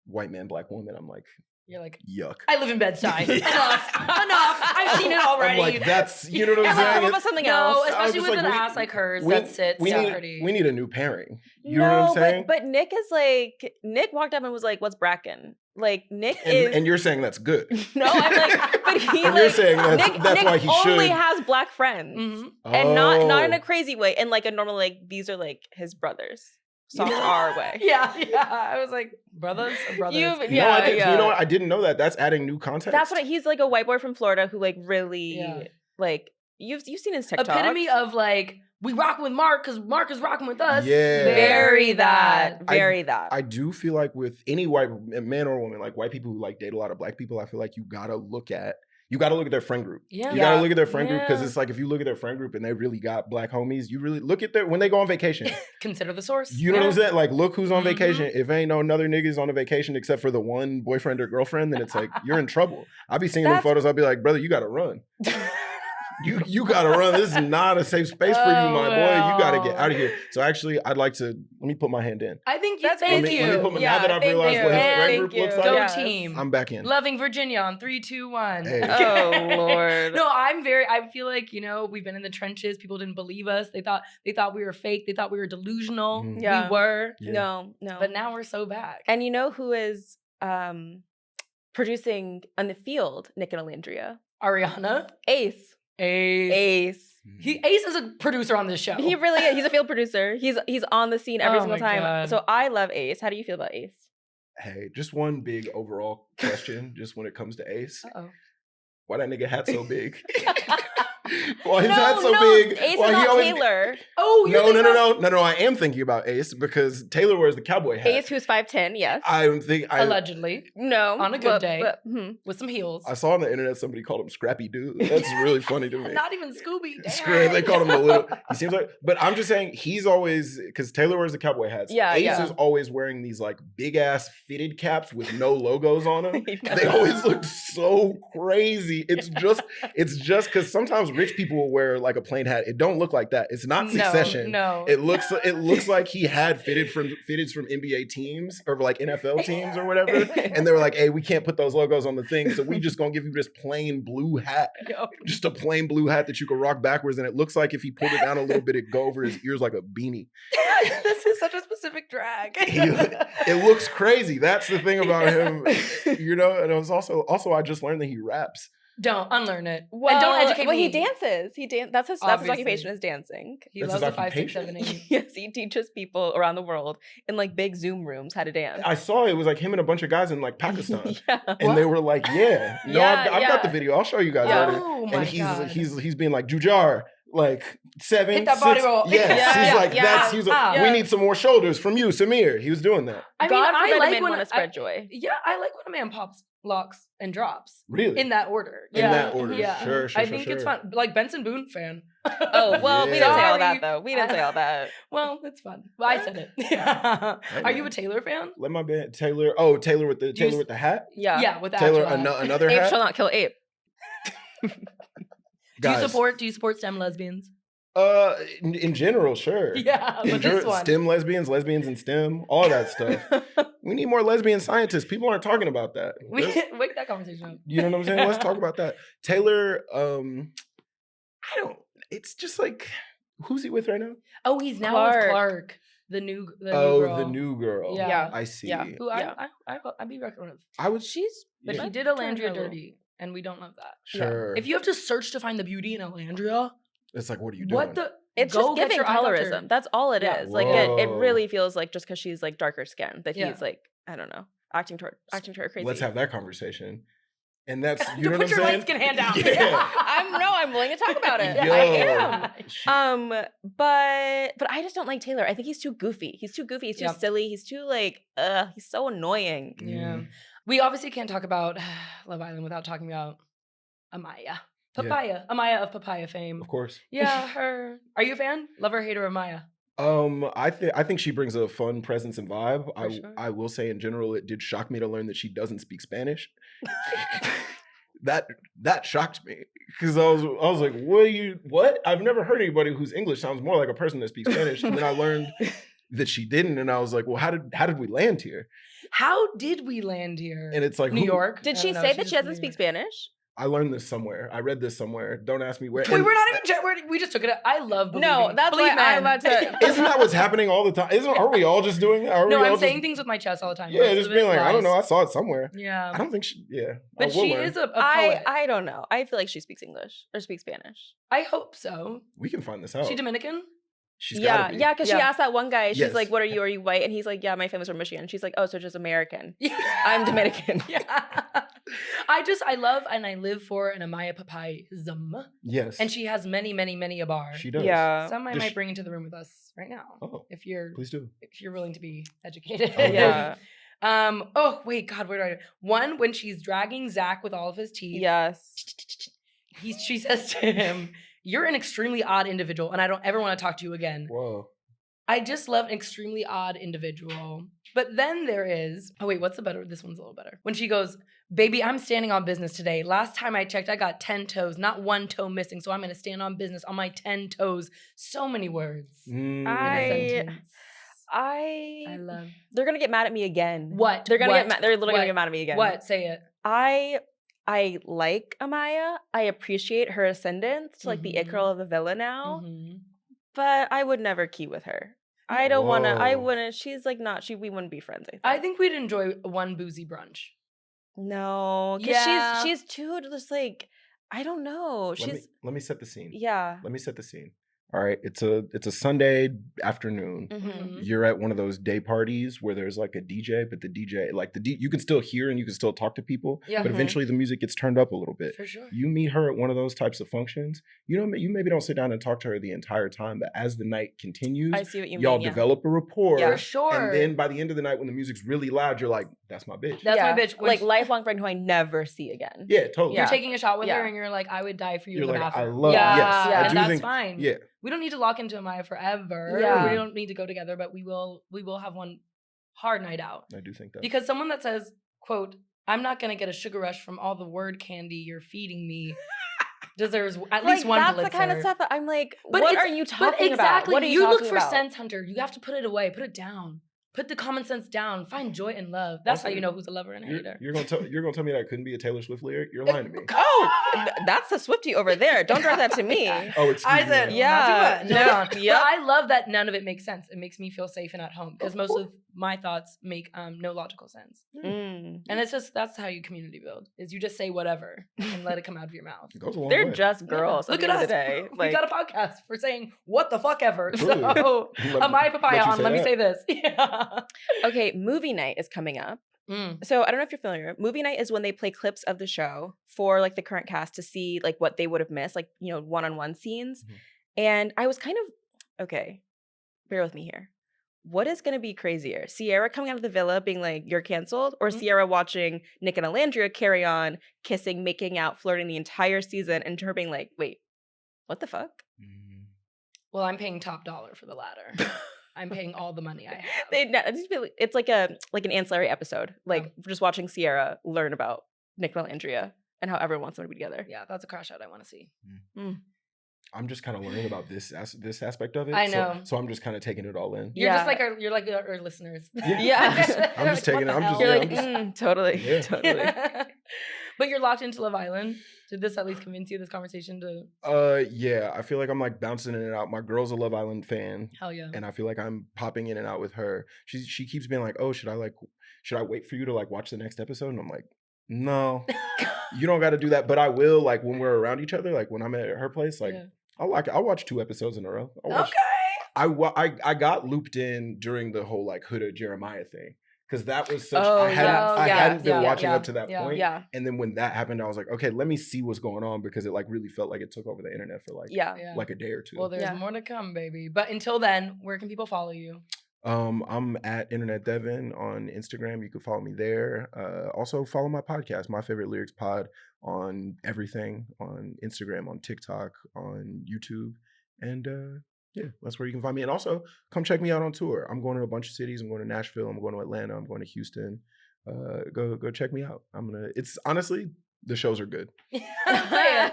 white man, black woman, I'm like, You're like, yuck. I live in Bedside. Enough. I've seen it already. I'm like, that's, you know what I'm What saying? about something no, else? I was especially just with like, an we- ass like hers we- that sits we so need, pretty. We need a new pairing. You know what I'm saying? But Nick is like Nick walked up and was like, "What's Bracken?" Like Nick is. And you're saying that's good. No, I'm like, but he And like you're saying that's Nick why he only should. has black friends, Mhm. and not in a Oh. crazy way, and like a normal like these are like his brothers, soft R way. Yeah. I was like, brothers or brothers? You No, I yeah, didn't, yeah. You know what? I didn't know that. That's adding new context. That's what he's like a white boy from Florida who like really Yeah. like you've seen his TikToks. Epitome of like, we rock with Mark because Mark is rocking with us. Yeah. very that. I do feel like with any white man or woman, like white people who like date a lot of black people, I feel like you gotta look at their friend group. Yeah. You gotta look at their friend group because Yeah. it's like if you look at their friend group and they really got black homies, you really look at when they go on vacation. Consider the source. You know what I'm saying? Like, look who's on Mhm. vacation. If ain't no another niggas on a vacation except for the one boyfriend or girlfriend, then it's like you're in trouble. I'll be seeing them That's- photos. I'll be like, brother, you gotta run. You gotta run. This is not a safe space for you, Oh, my boy. You gotta get well. out of here. So actually, I'd like to let me put my hand in. I think That's thank thank you. Let me put my, Yeah, now that I've thank realized you. what his And friend thank group you. looks Go like, Yes. team. I'm back in. Loving Virginia on 3, 2, 1. Hey. Oh Lord. No, I feel like, we've been in the trenches. People didn't believe us. They thought we were fake. They thought we were delusional. Mhm. Yeah. We were. Yeah. No. But now we're so back. And you know who is producing on the field, Nick and Alandria? Ariana. Ace. Ace. Ace is a producer on this show. He really is. He's a field producer. He's on the scene every Oh single my time. God. So I love Ace. How do you feel about Ace? Hey, just one big overall question, just when it comes to Ace. Uh-oh. Why that nigga hat so big? Why is that so big? Ace Why is he not always- Taylor. Oh, you're thinking about- No. I am thinking about Ace because Taylor wears the cowboy hat. Ace, who's 5'10", yes. Allegedly, No. on a good day. mhm. with some heels. I saw on the internet somebody called him Scrappy Dude. That's really funny to me. Not even Scooby. Scream. They called him the little. He seems like, but I'm just saying he's always because Taylor wears the cowboy hats. Yeah, Ace yeah. is always wearing these like big ass fitted caps with no logos on them. They always look so crazy. It's just because sometimes rich people will wear like a plain hat. It don't look like that. It's not Succession. No. It looks like he had fitteds from NBA teams or like NFL teams or whatever, and they were like, "Hey, we can't put those logos on the thing, so we just gonna give you this plain blue hat, just a plain blue hat that you can rock backwards, and it looks like if he pulled it down a little bit, it'd go over his ears like a beanie. This is such a specific drag. It looks crazy. That's the thing about him, you know. And it was also I just learned that he raps. Don't unlearn it. Well, and don't educate well, me. he dances. That's his Obviously. occupation is dancing. He That's loves his the 5, 6, 7, occupation? 8. Yes, he teaches people around the world in like big Zoom rooms how to dance. I saw it was like him and a bunch of guys in like Pakistan, Yeah. and they were like, "Yeah, no, Yeah, I've got the yeah. video. I'll show you guys Yeah. later." Oh my And God. he's being like Jujar, like 7, Hit that body 6. roll. Yes, Yeah, he's like yeah, that's. He's like, yeah. we need some more shoulders from you, Samir. He was doing that. I mean, God I forbid a like man when want to spread joy. Yeah, I like when a man pops, locks, and drops Really, in that order. In Yeah. that order. Yeah. Sure. I think it's fun. Like Benson Boone fan. Oh, well, we didn't say all Sorry. that though. We didn't say all that. Well, it's fun. Well, I said it. Yeah. Are you a Taylor fan? Let my band Taylor. Oh, Taylor with the Do you with the hat. Yeah. Yeah, with the Taylor actual hat. another Ape hat. shall not kill ape. Do Guys, you support STEM lesbians? in general, sure. Yeah, In but this one. STEM lesbians in STEM, all that stuff. We need more lesbian scientists. People aren't talking about that. We That's- wake that conversation up. You know what I'm saying? Let's talk about that. Taylor, I don't. It's just like, who's he with right now? Oh, he's now Clark. with Clark, the new girl. The new girl. Yeah. I see. Yeah. Who Yeah. I'd be reckoning with. I was She's But Yeah. he did Turn Elandria her a little. dirty, and we don't love that. sure. If you have to search to find the beauty in Elandria, It's like, what are you doing? what the? It's Go just get giving your eye doctor. colorism. That's all it Yeah. is. Like it Whoa. really feels like just because she's like darker skinned that Yeah. he's like, I don't know, acting to her crazy. Let's have that conversation. And that's you To know put what your I'm saying? light skin hand out. Yeah. I'm willing to talk about it. Yo. I am. She- But I just don't like Taylor. I think he's too goofy. He's too goofy. He's too Yep. silly. He's too like, he's so annoying. Yeah. We obviously can't talk about Love Island without talking about Amaya. Papaya. Amaya of Papaya fame. Of course. Yeah, her. Are you a fan? Love her, hate her, Amaya. I think she brings a fun presence and vibe. For sure. I will say in general, it did shock me to learn that she doesn't speak Spanish. that shocked me because I was like, what? I've never heard anybody whose English sounds more like a person that speaks Spanish. And then I learned that she didn't, and I was like, well, how did we land here? How did we land here? And it's like New who- York. Did I she don't know, say that just she doesn't New speak York. Spanish? I learned this somewhere. I read this somewhere. Don't ask me where. We And were not even. We just took it. I love believing. No, that's Believe why I'm men. about to- isn't that what's happening all the time? Are we all just doing that? Are No, we I'm all saying just, things with my chest all the time. yeah, Most just of being it like, I don't know. I lies. saw it somewhere. Yeah. I don't think she. Yeah, But we'll she learn. is a poet. I don't know. I feel like she speaks English or speaks Spanish. I hope so. We can find this out. She Dominican? She's Yeah, gotta be. yeah, because she Yeah. asked that one guy, she's Yes. like, what are you? Are you white? And he's like, yeah, my family's from Michigan. She's like, oh, so just American. Yeah. I'm Dominican. Yeah. I love and I live for an Amaya Papayaism. Yes, And she has many, many, many a bar. she does. Yeah. Some I Does might she- bring into the room with us right now. Oh, If you're please do. willing to be educated. Oh, Yeah. Oh wait, God, where do I one when she's dragging Zach with all of his teeth. Yes. She says to him, "You're an extremely odd individual, and I don't ever want to talk to you again." Whoa. I just love an extremely odd individual. But then there is, oh wait, what's the better? This one's a little better. When she goes, "Baby, I'm standing on business today. Last time I checked, I got 10 toes, not one toe missing. So I'm going to stand on business on my 10 toes." So many words in a sentence. I love. They're gonna get mad at me again. What? They're gonna What? get mad. They're literally gonna What? get mad at me again. What? Say it. I like Amaya. I appreciate her ascendance to like the it Mhm. girl of the villa now, Mhm. but I would never key with her. I don't want to. I Whoa. wouldn't. She's like not. We wouldn't be friends. I think. I think we'd enjoy one boozy brunch. No, because Yeah. she's too just like I don't know. Let She's me set the scene. yeah. Let me set the scene. All right, it's a Sunday afternoon. Mhm. You're at one of those day parties where there's like a DJ, but the DJ, like you can still hear and you can still talk to people, Yeah. but Mhm. eventually the music gets turned up a little bit. For sure. You meet her at one of those types of functions. You maybe don't sit down and talk to her the entire time, but as the night continues, I see what you y'all mean. Yeah. develop a rapport. Yeah. For sure. And then by the end of the night, when the music's really loud, you're like, "That's my bitch." That's my bitch. Like Which- lifelong friend who I never see again. Yeah, totally. You're Yeah. taking a shot with her Yeah. and you're like, I would die for you You're in the like, I bathroom. love. yeah. Yes, Yeah. I And do that's think. fine. Yeah, We don't need to lock into Amaya forever. Yeah. We don't need to go together, but we will have one hard night out. I do think that. Because someone that says, quote, I'm not gonna get a sugar rush from all the word candy you're feeding me deserves at least one that's Pulitzer. the kind of stuff that I'm like, But what it's- are you But talking exactly, about? What are you you look talking for about? sense, Hunter. You have to put it away, put it down. Put the common sense down. Find joy and love. That's how Also, you know who's a lover and a hater. You're gonna tell me that couldn't be a Taylor Swift lyric? You're lying to me. Oh, that's the Swiftie over there. Don't direct that to me. Oh, excuse I me. said, Yeah, not too much. no, Hold on. yep. But I love that none of it makes sense. It makes me feel safe and at home because Of most course. of my thoughts make no logical sense. Mm. And it's just that's how you community build. Is you just say whatever and let it come out of your mouth. It goes a long They're way. just girls. Look at at the end us. of the day. We Like, got a podcast for saying what the fuck ever. Truly. So Let- Amaya Papaya let you on say Let Me that. Say This. Yeah. okay, movie night is coming up. Mm. So I don't know if you're familiar. Movie night is when they play clips of the show for like the current cast to see like what they would have missed, like, you know, one-on-one scenes. Mhm. And I was kind of, okay, bear with me here. What is going to be crazier? Cierra coming out of the villa being like, you're canceled? Or Mhm. Cierra watching Nicolandria carry on, kissing, making out, flirting the entire season, and her being like, wait, what the fuck? Mm. Well, I'm paying top dollar for the latter. I'm paying all the money I have. It's like an ancillary episode, like just watching Cierra learn about Nicolandria and how everyone wants them to be together. Yeah, that's a crash out I want to see. I'm just kind of learning about this aspect of it. I so- know. So I'm just kind of taking it all in. You're Yeah. just like our listeners. Yeah. I'm just taking it. I'm just. You're Yeah, like, I'm just- totally, Yeah. totally. But you're locked into Love Island. Did this at least convince you? This conversation to Yeah. I feel like I'm like bouncing in and out. My girl's a Love Island fan, hell yeah. and I feel like I'm popping in and out with her. She keeps being like, "Oh, should I wait for you to like watch the next episode?" And I'm like, "No, you don't got to do that." But I will, like when we're around each other, like when I'm at her place, like Yeah. I'll watch 2 episodes in a row. I got looped in during the whole like Huda Jeremiah thing because that was such. Oh, I hadn't yes. been Yeah, watching yeah, up to that yeah. point. Yeah, And then when that happened, I was like, okay, let me see what's going on because it like really felt like it took over the internet for like yeah. Yeah. like a day or two. Well, there's Yeah. more to come, baby. But until then, where can people follow you? I'm at Internet Devon on Instagram. You can follow me there. Also follow my podcast, My Favorite Lyrics Pod, on everything, on Instagram, on TikTok, on YouTube, and yeah, that's where you can find me. And also come check me out on tour. I'm going to a bunch of cities. I'm going to Nashville. I'm going to Atlanta. I'm going to Houston. Go check me out. It's honestly, the shows are good.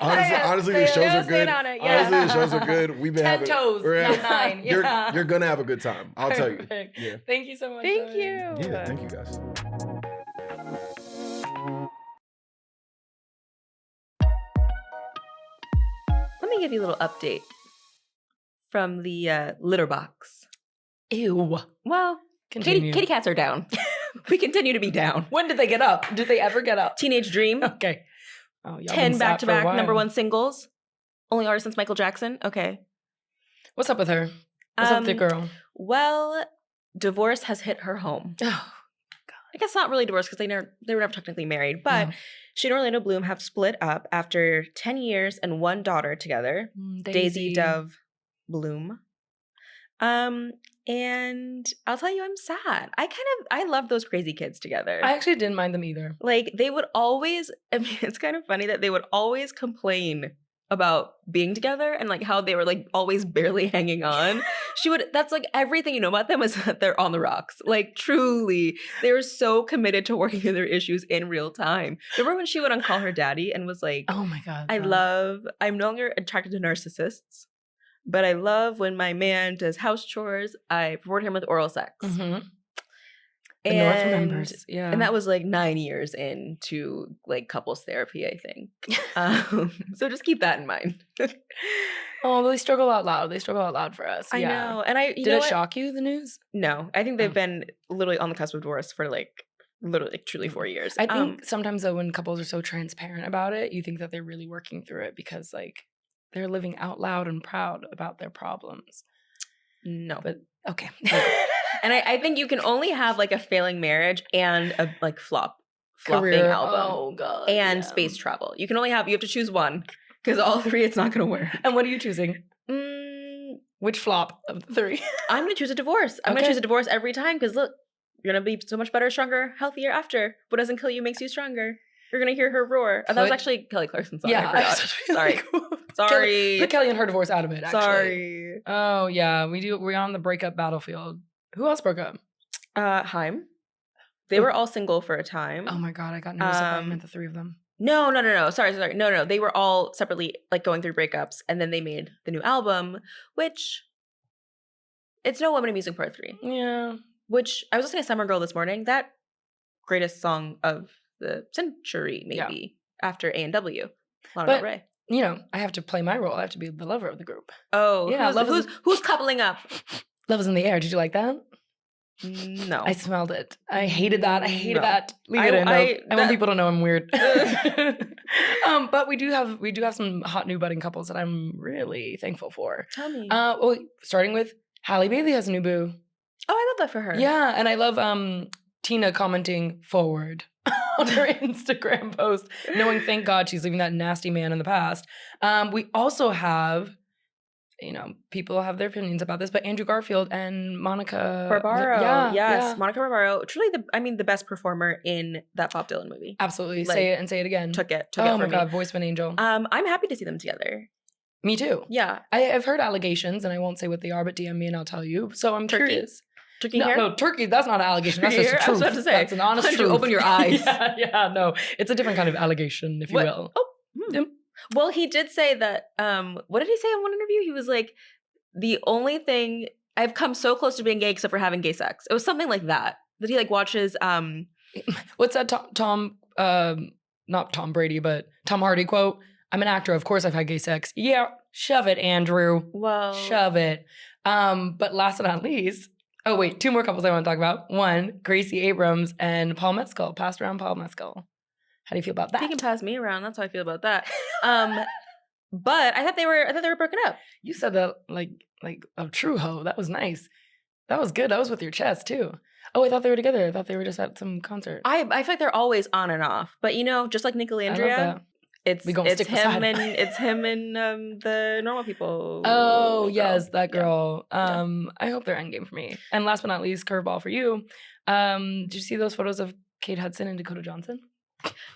Honestly, the shows are good. Honestly, the shows are good. We've been 10 having toes, we're not having- 9. Yeah. You're gonna have a good time. I'll tell you. Perfect. Yeah. Thank you so much. Thank Zoe. you. Yeah, thank you guys. Let me give you a little update from the litter box. Ew. Well, Continue. kitty cats are down. We continue to be down. When did they get up? Did they ever get up? Teenage Dream, Okay. Oh, y'all 10 been sat for a back-to-back while. #1 singles. Only artist since Michael Jackson. Okay. What's up with her? What's up with the girl? Well, divorce has hit her home. Oh, I guess not really divorce because they were never technically married, but no. she and Orlando Bloom have split up after 10 years and 1 daughter together. Daisy Dove Bloom. And I'll tell you, I'm sad. I love those crazy kids together. I actually didn't mind them either. Like they would always, I mean, it's kind of funny that they would always complain about being together and like how they were like always barely hanging on. That's like everything you know about them is that they're on the rocks. Like truly, they were so committed to working through their issues in real time. Remember when she would uncall her daddy and was like, Oh my God. I'm no longer attracted to narcissists, but I love when my man does house chores. I reward him with oral sex. Mm-hmm. The North And, remembers. Yeah. and that was like 9 years into like couples therapy, I think. So just keep that in mind. Oh, they struggle out loud. They struggle out loud for us. I Yeah. know. And Did it shock you, the news? No, I think they've Oh. been literally on the cusp of divorce for like literally like, truly 4 years. I think sometimes though when couples are so transparent about it, you think that they're really working through it because like they're living out loud and proud about their problems. No. But okay. And I think you can only have like a failing marriage and a like flopping Career album. Oh god. And yeah. space travel. You have to choose one because all three it's not going to work. And what are you choosing? Which flop of the three? I'm going to choose a divorce. I'm going to choose a divorce every time because look, you're going to be so much better, stronger, healthier after. What doesn't kill you makes you stronger. You're going to hear her roar. Oh, that was actually Kelly Clarkson's song. Yeah. I forgot. Sorry. Sorry. Put Kelly and her divorce out of it, actually. Sorry. Oh, yeah. We're on the breakup battlefield. Who else broke up? Haim. They were all single for a time. Oh my god, I got nervous if I meant the three of them. No. Sorry. No. They were all separately like going through breakups, and then they made the new album, which it's No Woman in Music Part 3. Yeah. Which I was listening to Summer Girl this morning. That greatest song of the century, maybe after A&W. Lana Del Rey. You know, I have to play my role. I have to be the lover of the group. Oh, yeah. Who's coupling up? Love is in the air. Did you like that? No. I smelled it. I hated that. I hated that. Leave it in. I want people to know I'm weird. But we do have some hot new budding couples that I'm really thankful for. Tell me. Well, starting with Halle Bailey has a new boo. Oh, I love that for her. Yeah, and I love Tina commenting forward on her Instagram post, knowing thank God she's leaving that nasty man in the past. We also have, you know, people have their opinions about this, but Andrew Garfield and Monica Barbaro. Yeah, yes. yeah. Monica Barbaro. Truly the best performer in that Bob Dylan movie. Absolutely. Like, say it and say it again. Took it Oh my from God, me. voice of an angel. I'm happy to see them together. Me too. Yeah. I've heard allegations, and I won't say what they are, but DM me and I'll tell you. So I'm curious. Turkey hair? No, turkey, that's not an allegation. That's Turkey just the hair? I truth. was about to say, That's an honest why don't truth. you open your eyes? No. It's a different kind of allegation, if you will. Oh. Well, he did say that, what did he say in one interview? He was like, the only thing, I've come so close to being gay except for having gay sex. It was something like that. That he like watches, What's that not Tom Brady, but Tom Hardy quote? I'm an actor. Of course I've had gay sex. Yeah, shove it, Andrew. well. Shove it. But last but not least, oh wait, two more couples I want to talk about. One, Gracie Abrams and Paul Mescal, passed around Paul Mescal. How do you feel about that? He can pass me around. That's how I feel about that. But I thought they were broken up. You said that like a true hoe. That was nice. That was good. That was with your chest too. Oh, I thought they were together. I thought they were just at some concert. I feel like they're always on and off. But you know, just like I love nicolandria, that. it's We gonna stick beside him and the normal people. Oh, girl. yes, that Yeah. girl. I hope they're endgame for me. And last but not least, curveball for you. Did you see those photos of Kate Hudson and Dakota Johnson?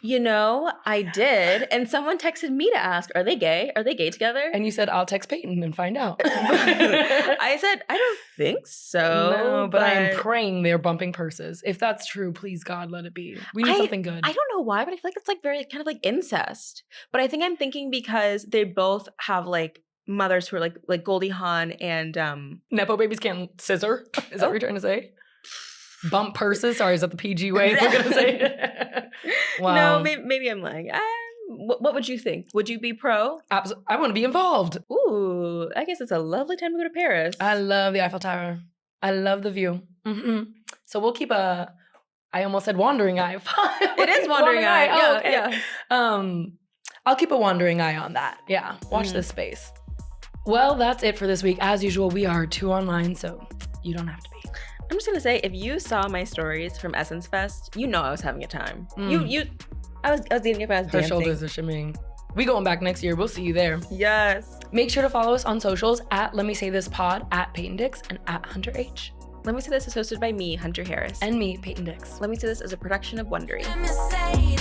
You know, I did, and someone texted me to ask, "Are they gay? Are they gay together?" And you said, I'll text Peyton and find out. I said, "I don't think so." No, but I am praying they're bumping purses. If that's true, please God, let it be. We need something good. I don't know why, but I feel like it's like very kind of like incest. But I think I'm thinking because they both have like mothers who are like Goldie Hawn and Nepo babies can't scissor. Is that what you're trying to say? Bump purses? Sorry, is that the PG way we're going to say it? Wow. No, maybe I'm lying. What would you think? Would you be pro? I want to be involved. Ooh, I guess it's a lovely time to go to Paris. I love the Eiffel Tower. I love the view. Mm-hmm. So we'll keep I almost said wandering eye. It is wandering eye. Oh, Yeah, okay. yeah. I'll keep a wandering eye on that. Yeah, watch this space. Well, that's it for this week. As usual, we are 2 online, so you don't have to be. I'm just gonna say, if you saw my stories from Essence Fest, you know I was having a time. I was dating if I was Her dancing. shoulders are shimmying. We going back next year. We'll see you there. Yes. Make sure to follow us on socials at Let Me Say This Pod, at Peyton Dix, and at Hunter H. Let Me Say This is hosted by me, Hunter Harris. And me, Peyton Dix. Let Me Say This is a production of Wondery. Let me say